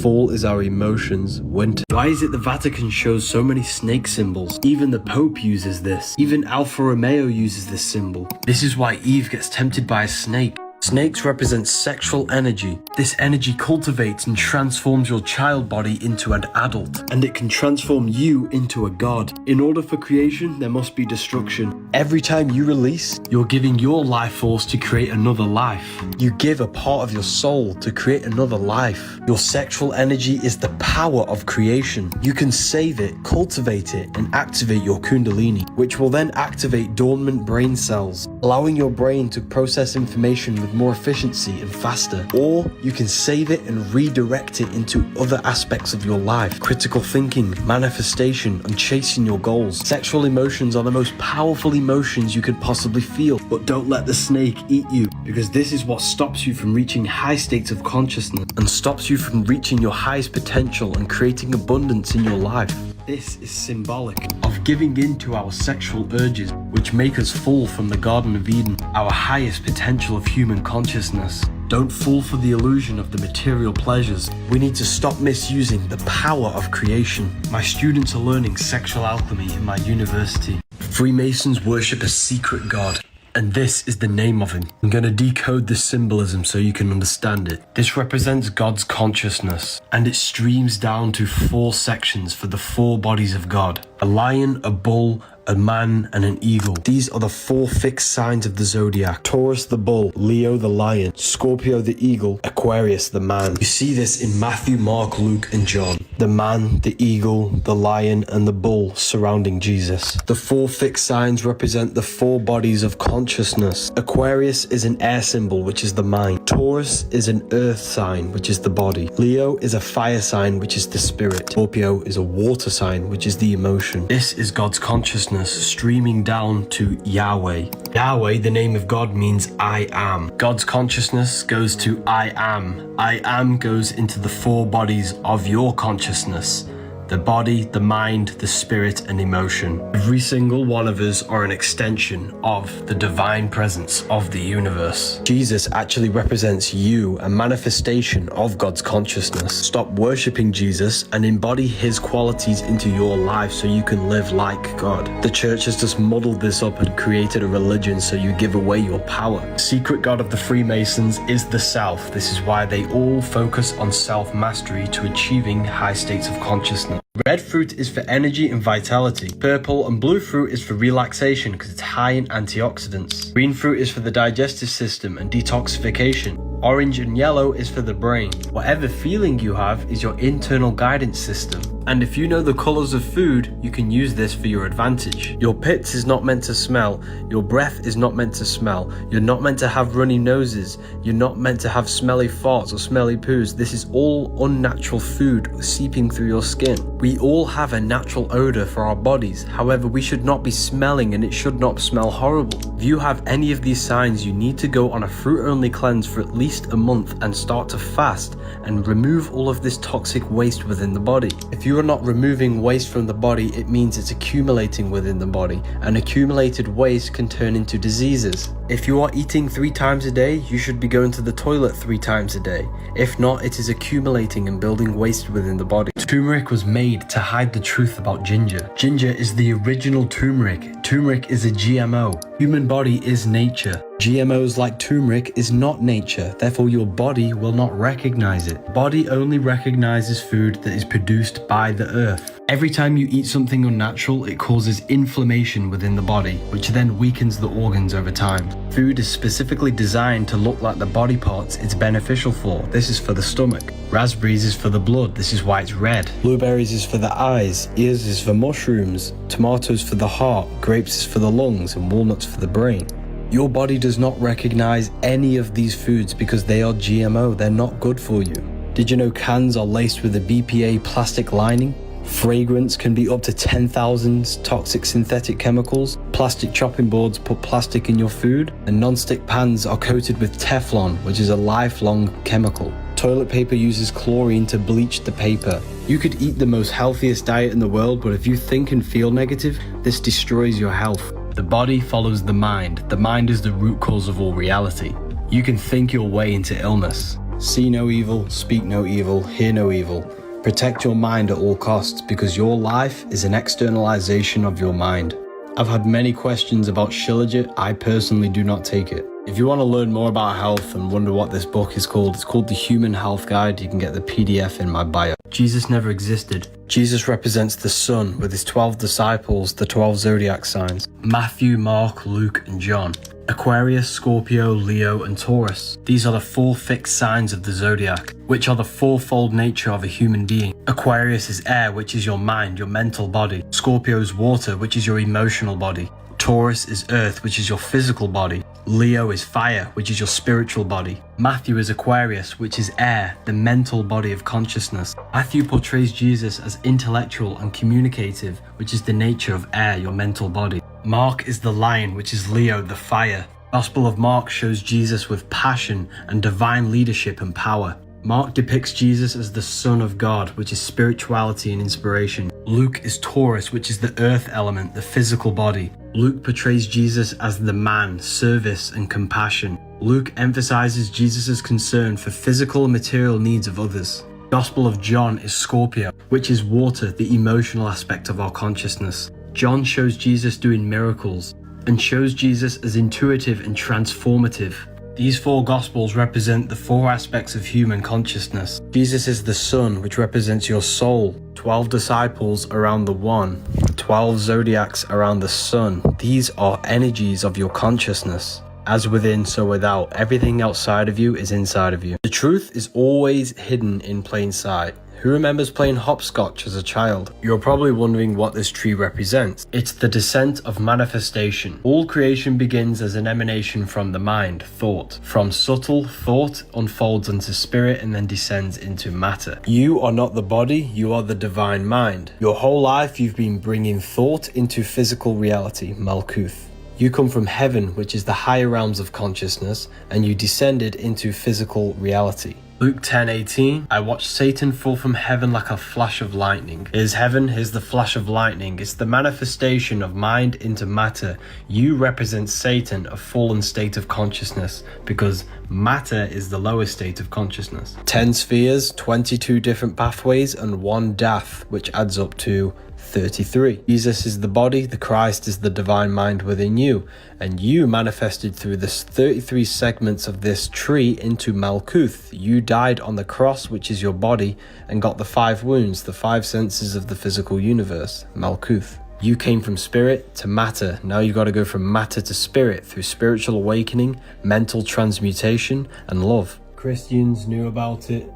Fall is our emotions. Winter. Why is it the Vatican shows so many snake symbols? Even the Pope uses this. Even Alfa Romeo uses this symbol. This is why Eve gets tempted by a snake. Snakes represent sexual energy. This energy cultivates and transforms your child body into an adult, and it can transform you into a god. In order for creation, there must be destruction. Every time you release, you're giving your life force to create another life. You give a part of your soul to create another life. Your sexual energy is the power of creation. You can save it, cultivate it, and activate your Kundalini, which will then activate dormant brain cells, allowing your brain to process information with more efficiency and faster. Or you can save it and redirect it into other aspects of your life. Critical thinking, manifestation, and chasing your goals. Sexual emotions are the most powerful emotions you could possibly feel, but don't let the snake eat you, because this is what stops you from reaching high states of consciousness and stops you from reaching your highest potential and creating abundance in your life. This is symbolic of giving in to our sexual urges, which make us fall from the Garden of Eden, our highest potential of human consciousness. Don't fall for the illusion of the material pleasures. We need to stop misusing the power of creation. My students are learning sexual alchemy in my university. Freemasons worship a secret god, and this is the name of him. I'm going to decode this symbolism so you can understand it. This represents God's consciousness, and it streams down to 4 sections for the 4 bodies of God: a lion, a bull, a man, and an eagle. These are the 4 fixed signs of the Zodiac: Taurus the bull, Leo the lion, Scorpio the eagle, Aquarius the man. You see this in Matthew, Mark, Luke, and John. The man, the eagle, the lion, and the bull surrounding Jesus. The 4 fixed signs represent the 4 bodies of consciousness. Aquarius is an air symbol, which is the mind. Taurus is an earth sign, which is the body. Leo is a fire sign, which is the spirit. Scorpio is a water sign, which is the emotion. This is God's consciousness streaming down to Yahweh. Yahweh, the name of God, means I am. God's consciousness goes to I am. I am goes into the 4 bodies of your consciousness: the body, the mind, the spirit, and emotion. Every single one of us are an extension of the divine presence of the universe. Jesus actually represents you, a manifestation of God's consciousness. Stop worshipping Jesus and embody his qualities into your life so you can live like God. The church has just muddled this up and created a religion so you give away your power. The secret God of the Freemasons is the self. This is why they all focus on self-mastery to achieving high states of consciousness. Red fruit is for energy and vitality. Purple and blue fruit is for relaxation because it's high in antioxidants. Green fruit is for the digestive system and detoxification. Orange and yellow is for the brain. Whatever feeling you have is your internal guidance system. And if you know the colors of food, you can use this for your advantage. Your pits is not meant to smell. Your breath is not meant to smell. You're not meant to have runny noses. You're not meant to have smelly farts or smelly poos. This is all unnatural food seeping through your skin. We all have a natural odor for our bodies. However, we should not be smelling, and it should not smell horrible. If you have any of these signs, you need to go on a fruit-only cleanse for at least a month and start to fast and remove all of this toxic waste within the body. If you are not removing waste from the body, it means it's accumulating within the body, and accumulated waste can turn into diseases. If you are eating 3 times a day, you should be going to the toilet 3 times a day. If not, it is accumulating and building waste within the body. Turmeric was made to hide the truth about ginger. Ginger is the original turmeric. Turmeric is a GMO. Human body is nature. GMOs like turmeric is not nature, therefore your body will not recognize it. Body only recognizes food that is produced by the earth. Every time you eat something unnatural, it causes inflammation within the body, which then weakens the organs over time. Food is specifically designed to look like the body parts it's beneficial for. This is for the stomach. Raspberries is for the blood, this is why it's red. Blueberries is for the eyes, ears is for mushrooms, tomatoes for the heart, grapes is for the lungs, and walnuts for the brain. Your body does not recognize any of these foods because they are GMO, they're not good for you. Did you know cans are laced with a BPA plastic lining? Fragrance can be up to 10,000 toxic synthetic chemicals. Plastic chopping boards put plastic in your food. And non-stick pans are coated with Teflon, which is a lifelong chemical. Toilet paper uses chlorine to bleach the paper. You could eat the most healthiest diet in the world, but if you think and feel negative, this destroys your health. The body follows the mind. The mind is the root cause of all reality. You can think your way into illness. See no evil, speak no evil, hear no evil. Protect your mind at all costs, because your life is an externalization of your mind. I've had many questions about Shilajit. I personally do not take it. If you want to learn more about health and wonder what this book is called, it's called The Human Health Guide. You can get the PDF in my bio. Jesus never existed. Jesus represents the sun with his 12 disciples, the 12 zodiac signs. Matthew, Mark, Luke, and John. Aquarius, Scorpio, Leo, and Taurus. These are the 4 fixed signs of the zodiac, which are the fourfold nature of a human being. Aquarius is air, which is your mind, your mental body. Scorpio is water, which is your emotional body. Taurus is earth, which is your physical body. Leo is fire, which is your spiritual body. Matthew is Aquarius, which is air, the mental body of consciousness. Matthew portrays Jesus as intellectual and communicative, which is the nature of air, your mental body. Mark is the lion, which is Leo, the fire. Gospel of Mark shows Jesus with passion and divine leadership and power. Mark depicts Jesus as the Son of God, which is spirituality and inspiration. Luke is Taurus, which is the earth element, the physical body. Luke portrays Jesus as the man, service, and compassion. Luke emphasizes Jesus' concern for physical and material needs of others. Gospel of John is Scorpio, which is water, the emotional aspect of our consciousness. John shows Jesus doing miracles and shows Jesus as intuitive and transformative. These 4 Gospels represent the 4 aspects of human consciousness. Jesus is the sun, which represents your soul. 12 disciples around the one. 12 zodiacs around the sun. These are energies of your consciousness. As within, so without. Everything outside of you is inside of you. The truth is always hidden in plain sight. Who remembers playing hopscotch as a child? You're probably wondering what this tree represents. It's the descent of manifestation. All creation begins as an emanation from the mind, thought. From subtle, thought unfolds into spirit and then descends into matter. You are not the body, you are the divine mind. Your whole life you've been bringing thought into physical reality, Malkuth. You come from heaven, which is the higher realms of consciousness, and you descended into physical reality. Luke 10:18, I watched Satan fall from heaven like a flash of lightning. Here's heaven, here's the flash of lightning. It's the manifestation of mind into matter. You represent Satan, a fallen state of consciousness, because matter is the lowest state of consciousness. 10 spheres, 22 different pathways, and 1 dath, which adds up to 33. Jesus is the body, the Christ is the divine mind within you, and you manifested through the 33 segments of this tree into Malkuth. You died on the cross, which is your body, and got the 5 wounds, the 5 senses of the physical universe, Malkuth. You came from spirit to matter. Now you got to go from matter to spirit through spiritual awakening, mental transmutation, and love. Christians knew about it,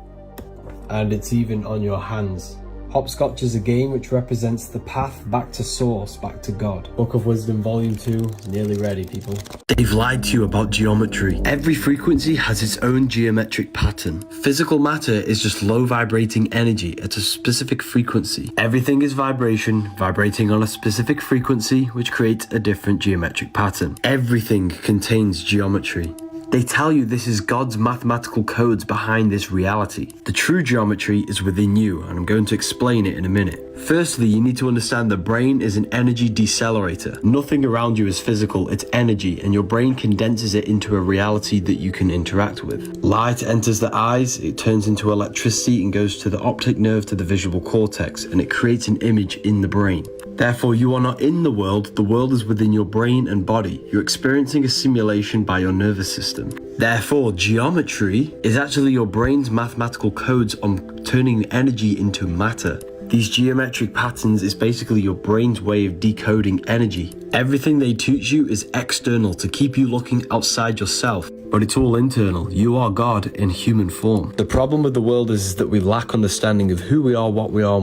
and it's even on your hands. Hopscotch is a game which represents the path back to source, back to God. Book of Wisdom Volume 2, nearly ready, people. They've lied to you about geometry. Every frequency has its own geometric pattern. Physical matter is just low vibrating energy at a specific frequency. Everything is vibration, vibrating on a specific frequency, which creates a different geometric pattern. Everything contains geometry. They tell you this is God's mathematical codes behind this reality. The true geometry is within you, and I'm going to explain it in a minute. Firstly, you need to understand the brain is an energy decelerator. Nothing around you is physical, it's energy, and your brain condenses it into a reality that you can interact with. Light enters the eyes, it turns into electricity and goes to the optic nerve to the visual cortex, and it creates an image in the brain. Therefore, you are not in the world is within your brain and body. You're experiencing a simulation by your nervous system. Therefore, geometry is actually your brain's mathematical codes on turning energy into matter. These geometric patterns is basically your brain's way of decoding energy. Everything they teach you is external to keep you looking outside yourself, but it's all internal. You are God in human form. The problem with the world is that we lack understanding of who we are, and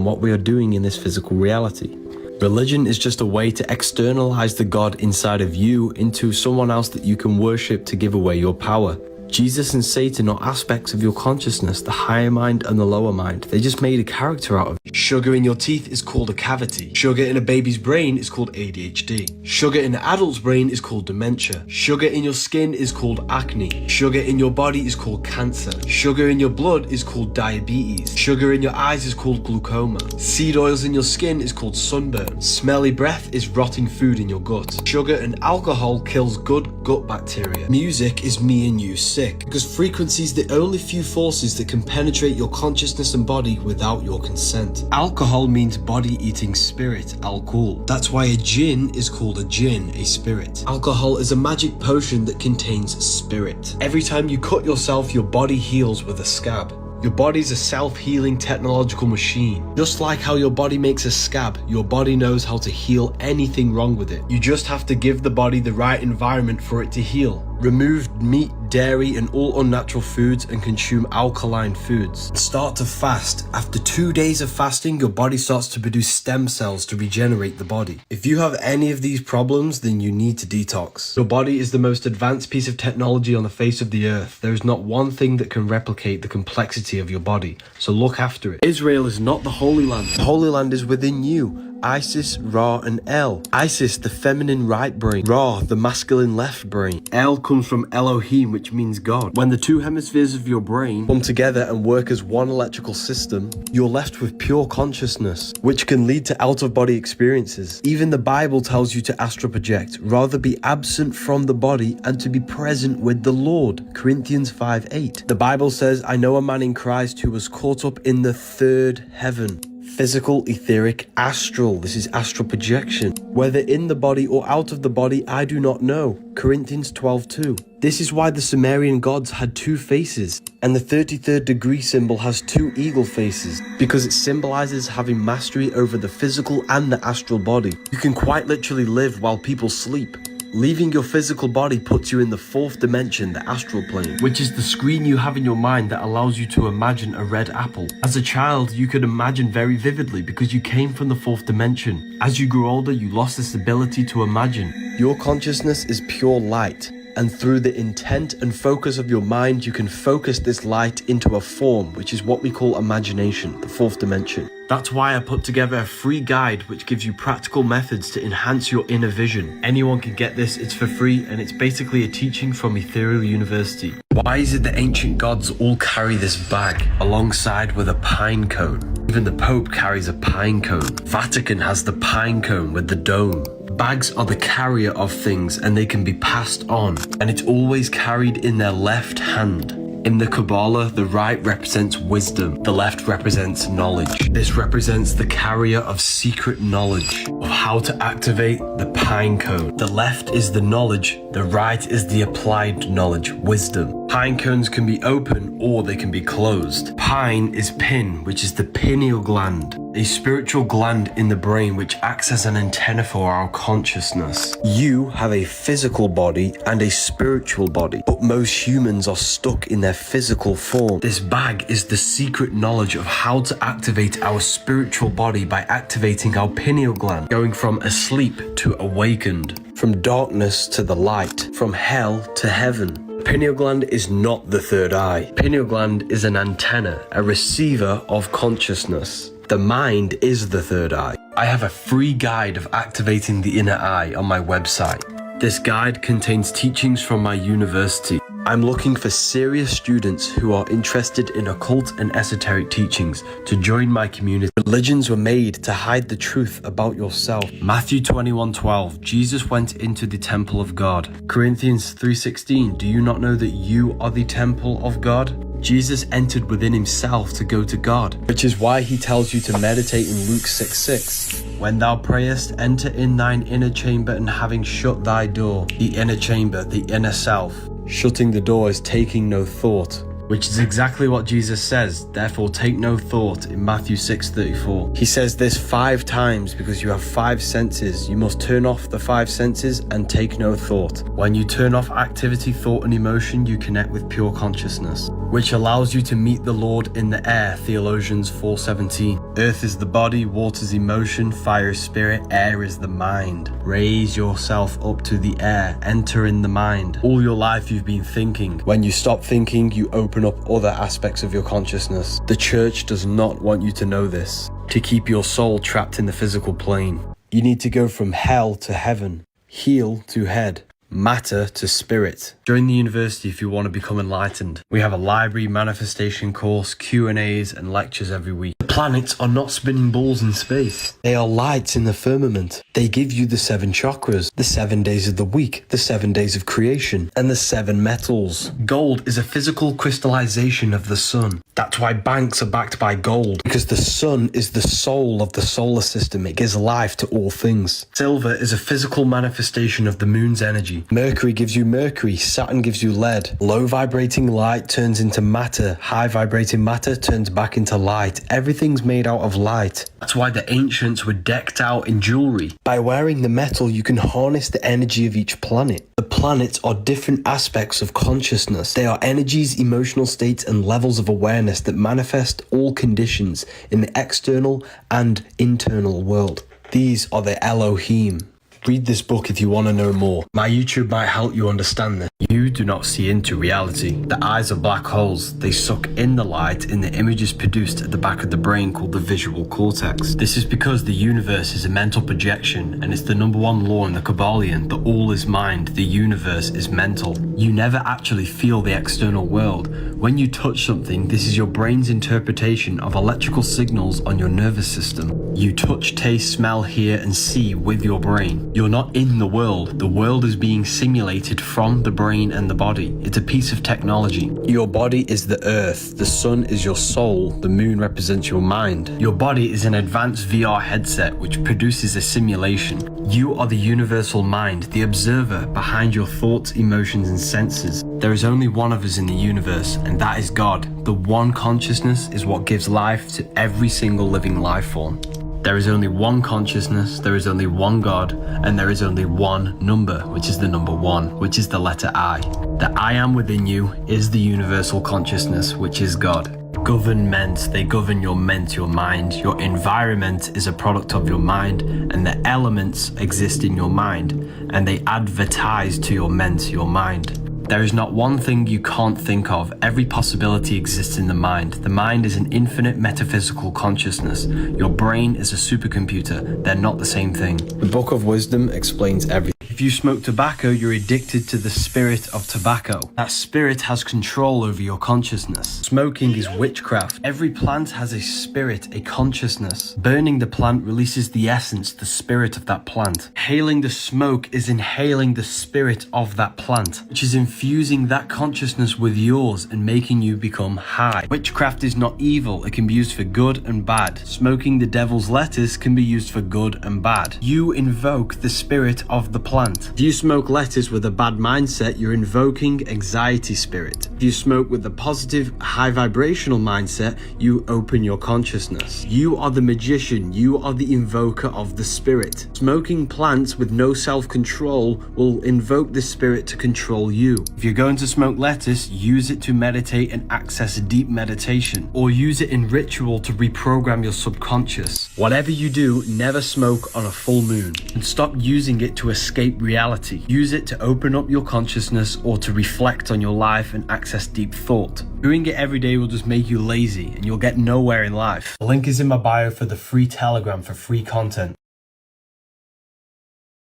what we are doing in this physical reality. Religion is just a way to externalize the God inside of you into someone else that you can worship to give away your power. Jesus and Satan are aspects of your consciousness, the higher mind and the lower mind. They just made a character out of it. Sugar in your teeth is called a cavity. Sugar in a baby's brain is called ADHD. Sugar in an adult's brain is called dementia. Sugar in your skin is called acne. Sugar in your body is called cancer. Sugar in your blood is called diabetes. Sugar in your eyes is called glaucoma. Seed oils in your skin is called sunburn. Smelly breath is rotting food in your gut. Sugar and alcohol kills good gut bacteria. Music is me and you sick, because frequency is the only few forces that can penetrate your consciousness and body without your consent. Alcohol means body-eating spirit, alcohol. That's why a jinn is called a jinn, a spirit. Alcohol is a magic potion that contains spirit. Every time you cut yourself, your body heals with a scab. Your body's a self-healing technological machine. Just like how your body makes a scab, your body knows how to heal anything wrong with it. You just have to give the body the right environment for it to heal. Remove meat, dairy and all unnatural foods and consume alkaline foods. Start to fast. After 2 days of fasting, your body starts to produce stem cells to regenerate the body. If you have any of these problems, then you need to detox. Your body is the most advanced piece of technology on the face of the earth. There is not one thing that can replicate the complexity of your body, so look after it. Israel is not the Holy Land. The Holy Land is within you. Isis, Ra and El. Isis, the feminine right brain. Ra, the masculine left brain. El comes from Elohim, which means God. When the two hemispheres of your brain come together and work as one electrical system, you're left with pure consciousness, which can lead to out-of-body experiences. Even the Bible tells you to astral project, rather be absent from the body and to be present with the Lord. Corinthians 5:8. The Bible says, I know a man in Christ who was caught up in the third heaven. Physical, etheric, astral. This is astral projection. Whether in the body or out of the body, I do not know. Corinthians 12:2. This is why the Sumerian gods had two faces, and the 33rd degree symbol has two eagle faces, because it symbolizes having mastery over the physical and the astral body. You can quite literally live while people sleep. Leaving your physical body puts you in the fourth dimension, the astral plane, which is the screen you have in your mind that allows you to imagine a red apple. As a child, you could imagine very vividly because you came from the fourth dimension. As you grew older, you lost this ability to imagine. Your consciousness is pure light, and through the intent and focus of your mind, you can focus this light into a form, which is what we call imagination, the fourth dimension. That's why I put together a free guide which gives you practical methods to enhance your inner vision. Anyone can get this, it's for free, and it's basically a teaching from Ethereal University. Why is it the ancient gods all carry this bag alongside with a pine cone? Even the Pope carries a pine cone. Vatican has the pine cone with the dome. Bags are the carrier of things and they can be passed on, and it's always carried in their left hand. In the Kabbalah, the right represents wisdom, the left represents knowledge. This represents the carrier of secret knowledge, of how to activate the pine cone. The left is the knowledge, the right is the applied knowledge, wisdom. Pine cones can be open or they can be closed. Pine is pin, which is the pineal gland, a spiritual gland in the brain which acts as an antenna for our consciousness. You have a physical body and a spiritual body, but most humans are stuck in their physical form. This bag is the secret knowledge of how to activate our spiritual body by activating our pineal gland, going from asleep to awakened, from darkness to the light, from hell to heaven. Pineal gland is not the third eye. Pineal gland is an antenna, a receiver of consciousness. The mind is the third eye. I have a free guide of activating the inner eye on my website. This guide contains teachings from my university. I'm looking for serious students who are interested in occult and esoteric teachings to join my community. Religions were made to hide the truth about yourself. Matthew 21:12, Jesus went into the temple of God. Corinthians 3:16, do you not know that you are the temple of God? Jesus entered within himself to go to God, which is why he tells you to meditate in Luke 6:6. When thou prayest, enter in thine inner chamber, and having shut thy door, the inner chamber, the inner self. Shutting the door is taking no thought, which is exactly what Jesus says, therefore take no thought in Matthew 6:34. He says this 5 times because you have 5 senses. You must turn off the 5 senses and take no thought. When you turn off activity, thought and emotion, you connect with pure consciousness, which allows you to meet the Lord in the air, Theologians 4:17. Earth is the body, water's emotion, fire is spirit, air is the mind. Raise yourself up to the air, enter in the mind. All your life you've been thinking. When you stop thinking, you open up other aspects of your consciousness. The church does not want you to know this, to keep your soul trapped in the physical plane. You need to go from hell to heaven, heel to head, matter to spirit. Join the university if you want to become enlightened. We have a library, manifestation course, Q&As and lectures every week. The planets are not spinning balls in space. They are lights in the firmament. They give you the 7 chakras, the 7 days of the week, the 7 days of creation, and the 7 metals. Gold is a physical crystallization of the sun. That's why banks are backed by gold, because the sun is the soul of the solar system. It gives life to all things. Silver is a physical manifestation of the moon's energy. Mercury gives you mercury, Saturn gives you lead. Low vibrating light turns into matter, high vibrating matter turns back into light. Everything's made out of light. That's why the ancients were decked out in jewelry. By wearing the metal, you can harness the energy of each planet. The planets are different aspects of consciousness. They are energies, emotional states, and levels of awareness that manifest all conditions in the external and internal world. These are the Elohim. Read this book if you want to know more. My YouTube might help you understand this. You do not see into reality. The eyes are black holes. They suck in the light in the images produced at the back of the brain called the visual cortex. This is because the universe is a mental projection, and it's the #1 law in the Kabbalion that all is mind, the universe is mental. You never actually feel the external world. When you touch something, this is your brain's interpretation of electrical signals on your nervous system. You touch, taste, smell, hear, and see with your brain. You're not in the world. The world is being simulated from the brain and the body. It's a piece of technology. Your body is the earth. The sun is your soul. The moon represents your mind. Your body is an advanced VR headset which produces a simulation. You are the universal mind, the observer behind your thoughts, emotions, and senses. There is only one of us in the universe, and that is God. The one consciousness is what gives life to every single living life form. There is only one consciousness, there is only one God, and there is only one number, which is the number 1, which is the letter I. The I am within you is the universal consciousness, which is God. Government, they govern your ment, your mind. Your environment is a product of your mind, and the elements exist in your mind, and they advertise to your ment, your mind. There is not one thing you can't think of. Every possibility exists in the mind. The mind is an infinite metaphysical consciousness. Your brain is a supercomputer. They're not the same thing. The Book of Wisdom explains everything. If you smoke tobacco, you're addicted to the spirit of tobacco. That spirit has control over your consciousness. Smoking is witchcraft. Every plant has a spirit, a consciousness. Burning the plant releases the essence, the spirit of that plant. Inhaling the smoke is inhaling the spirit of that plant, which is infusing that consciousness with yours and making you become high. Witchcraft is not evil. It can be used for good and bad. Smoking the devil's lettuce can be used for good and bad. You invoke the spirit of the plant. If you smoke lettuce with a bad mindset, you're invoking anxiety spirit. If you smoke with a positive, high vibrational mindset, you open your consciousness. You are the magician. You are the invoker of the spirit. Smoking plants with no self-control will invoke the spirit to control you. If you're going to smoke lettuce, use it to meditate and access deep meditation, or use it in ritual to reprogram your subconscious. Whatever you do, never smoke on a full moon, and stop using it to escape reality. Use it to open up your consciousness or to reflect on your life and access deep thought. Doing it every day will just make you lazy and you'll get nowhere in life. The link is in my bio for the free Telegram for free content.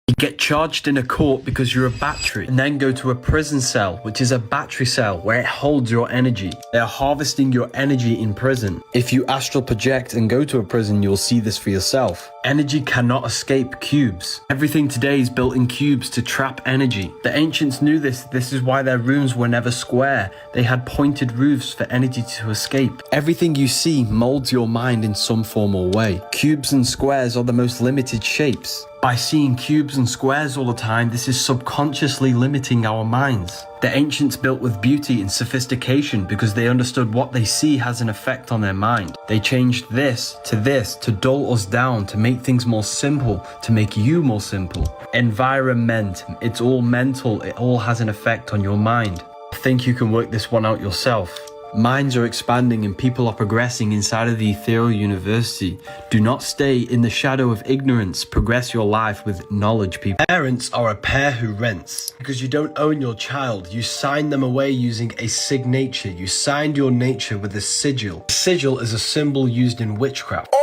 You get charged in a court because you're a battery, and then go to a prison cell, which is a battery cell where it holds your energy. They are harvesting your energy in prison. If you astral project and go to a prison, you'll see this for yourself. Energy cannot escape cubes. Everything today is built in cubes to trap energy. The ancients knew this. This is why their rooms were never square. They had pointed roofs for energy to escape. Everything you see molds your mind in some form or way. Cubes and squares are the most limited shapes. By seeing cubes and squares all the time, this is subconsciously limiting our minds. The ancients built with beauty and sophistication because they understood what they see has an effect on their mind. They changed this to dull us down, to make things more simple, to make you more simple. Environment, it's all mental, it all has an effect on your mind. I think you can work this one out yourself. Minds are expanding and people are progressing inside of the ethereal university. Do not stay in the shadow of ignorance. Progress your life with knowledge, people. Parents are a pair who rents. Because you don't own your child, you sign them away using a signature. You signed your nature with a sigil. A sigil is a symbol used in witchcraft.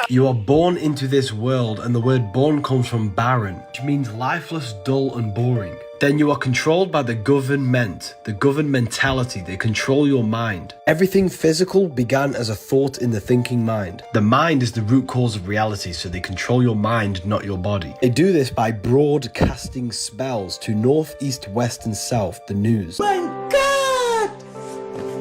You are born into this world, and the word born comes from barren, which means lifeless, dull, and boring. Then you are controlled by the government, the governmentality. They control your mind. Everything physical began as a thought in the thinking mind. The mind is the root cause of reality, so they control your mind, not your body. They do this by broadcasting spells to north, east, west, and south, the news. My God!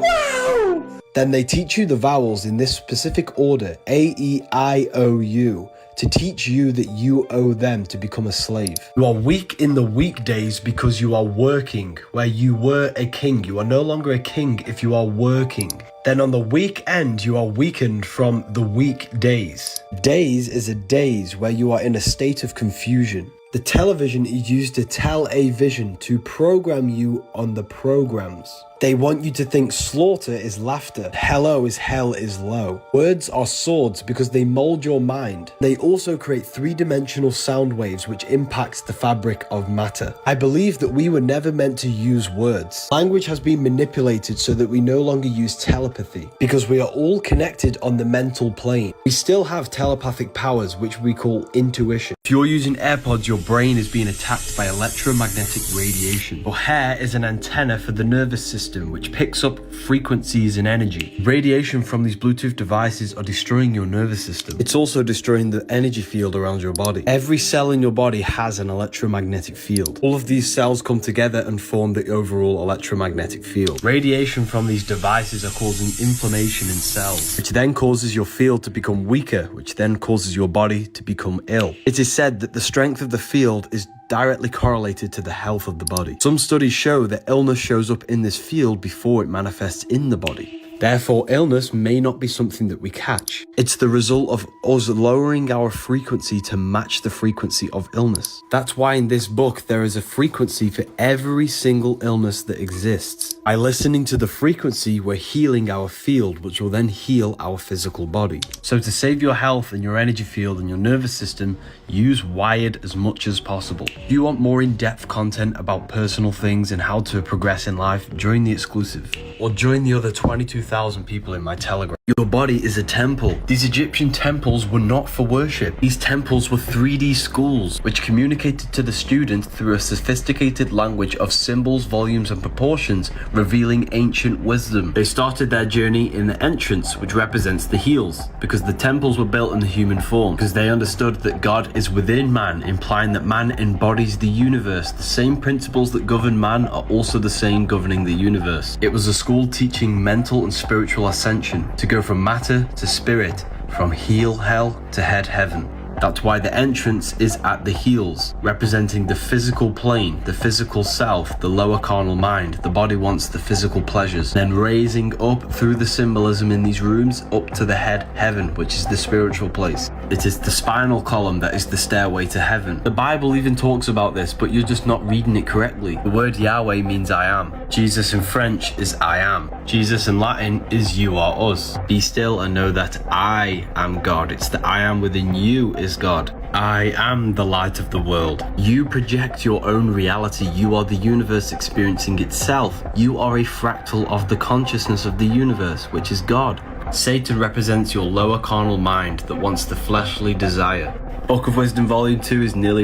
Wow! Then they teach you the vowels in this specific order, A, E, I, O, U, to teach you that you owe them to become a slave. You are weak in the weekdays because you are working. Where you were a king, you are no longer a king if you are working. Then on the weekend, you are weakened from the weekdays. Days is a daze where you are in a state of confusion. The television is used to tell a vision, to program you on the programs. They want you to think slaughter is laughter, hello is hell is low. Words are swords because they mold your mind. They also create three-dimensional sound waves which impacts the fabric of matter. I believe that we were never meant to use words. Language has been manipulated so that we no longer use telepathy because we are all connected on the mental plane. We still have telepathic powers which we call intuition. If you're using AirPods, your brain is being attacked by electromagnetic radiation. Your hair is an antenna for the nervous system which picks up frequencies and energy. Radiation from these Bluetooth devices are destroying your nervous system. It's also destroying the energy field around your body. Every cell in your body has an electromagnetic field. All of these cells come together and form the overall electromagnetic field. Radiation from these devices are causing inflammation in cells, which then causes your field to become weaker, which then causes your body to become ill. It is said that the strength of the field is directly correlated to the health of the body. Some studies show that illness shows up in this field before it manifests in the body. Therefore, illness may not be something that we catch. It's the result of us lowering our frequency to match the frequency of illness. That's why in this book, there is a frequency for every single illness that exists. By listening to the frequency, we're healing our field, which will then heal our physical body. So to save your health and your energy field and your nervous system, use Wired as much as possible. Do you want more in-depth content about personal things and how to progress in life? Join the exclusive. Or join the other 22,000 people in my Telegram. Your body is a temple. These Egyptian temples were not for worship. These temples were 3D schools, which communicated to the student through a sophisticated language of symbols, volumes, and proportions, revealing ancient wisdom. They started their journey in the entrance, which represents the heels, because the temples were built in the human form, because they understood that God is within man, implying that man embodies the universe. The same principles that govern man are also the same governing the universe. It was a school teaching mental and spiritual ascension, to go from matter to spirit, from heel hell to head heaven. That's why the entrance is at the heels, representing the physical plane, the physical self, the lower carnal mind. The body wants the physical pleasures. Then raising up through the symbolism in these rooms up to the head heaven, which is the spiritual place. It is the spinal column that is the stairway to heaven. The Bible even talks about this, but you're just not reading it correctly. The word Yahweh means I am. Jesus in French is I am. Jesus in Latin is you are us. Be still and know that I am God. It's the I am within you is God. I am the light of the world. You project your own reality. You are the universe experiencing itself. You are a fractal of the consciousness of the universe, which is God. Satan represents your lower carnal mind that wants the fleshly desire. Book of Wisdom Volume 2 is nearly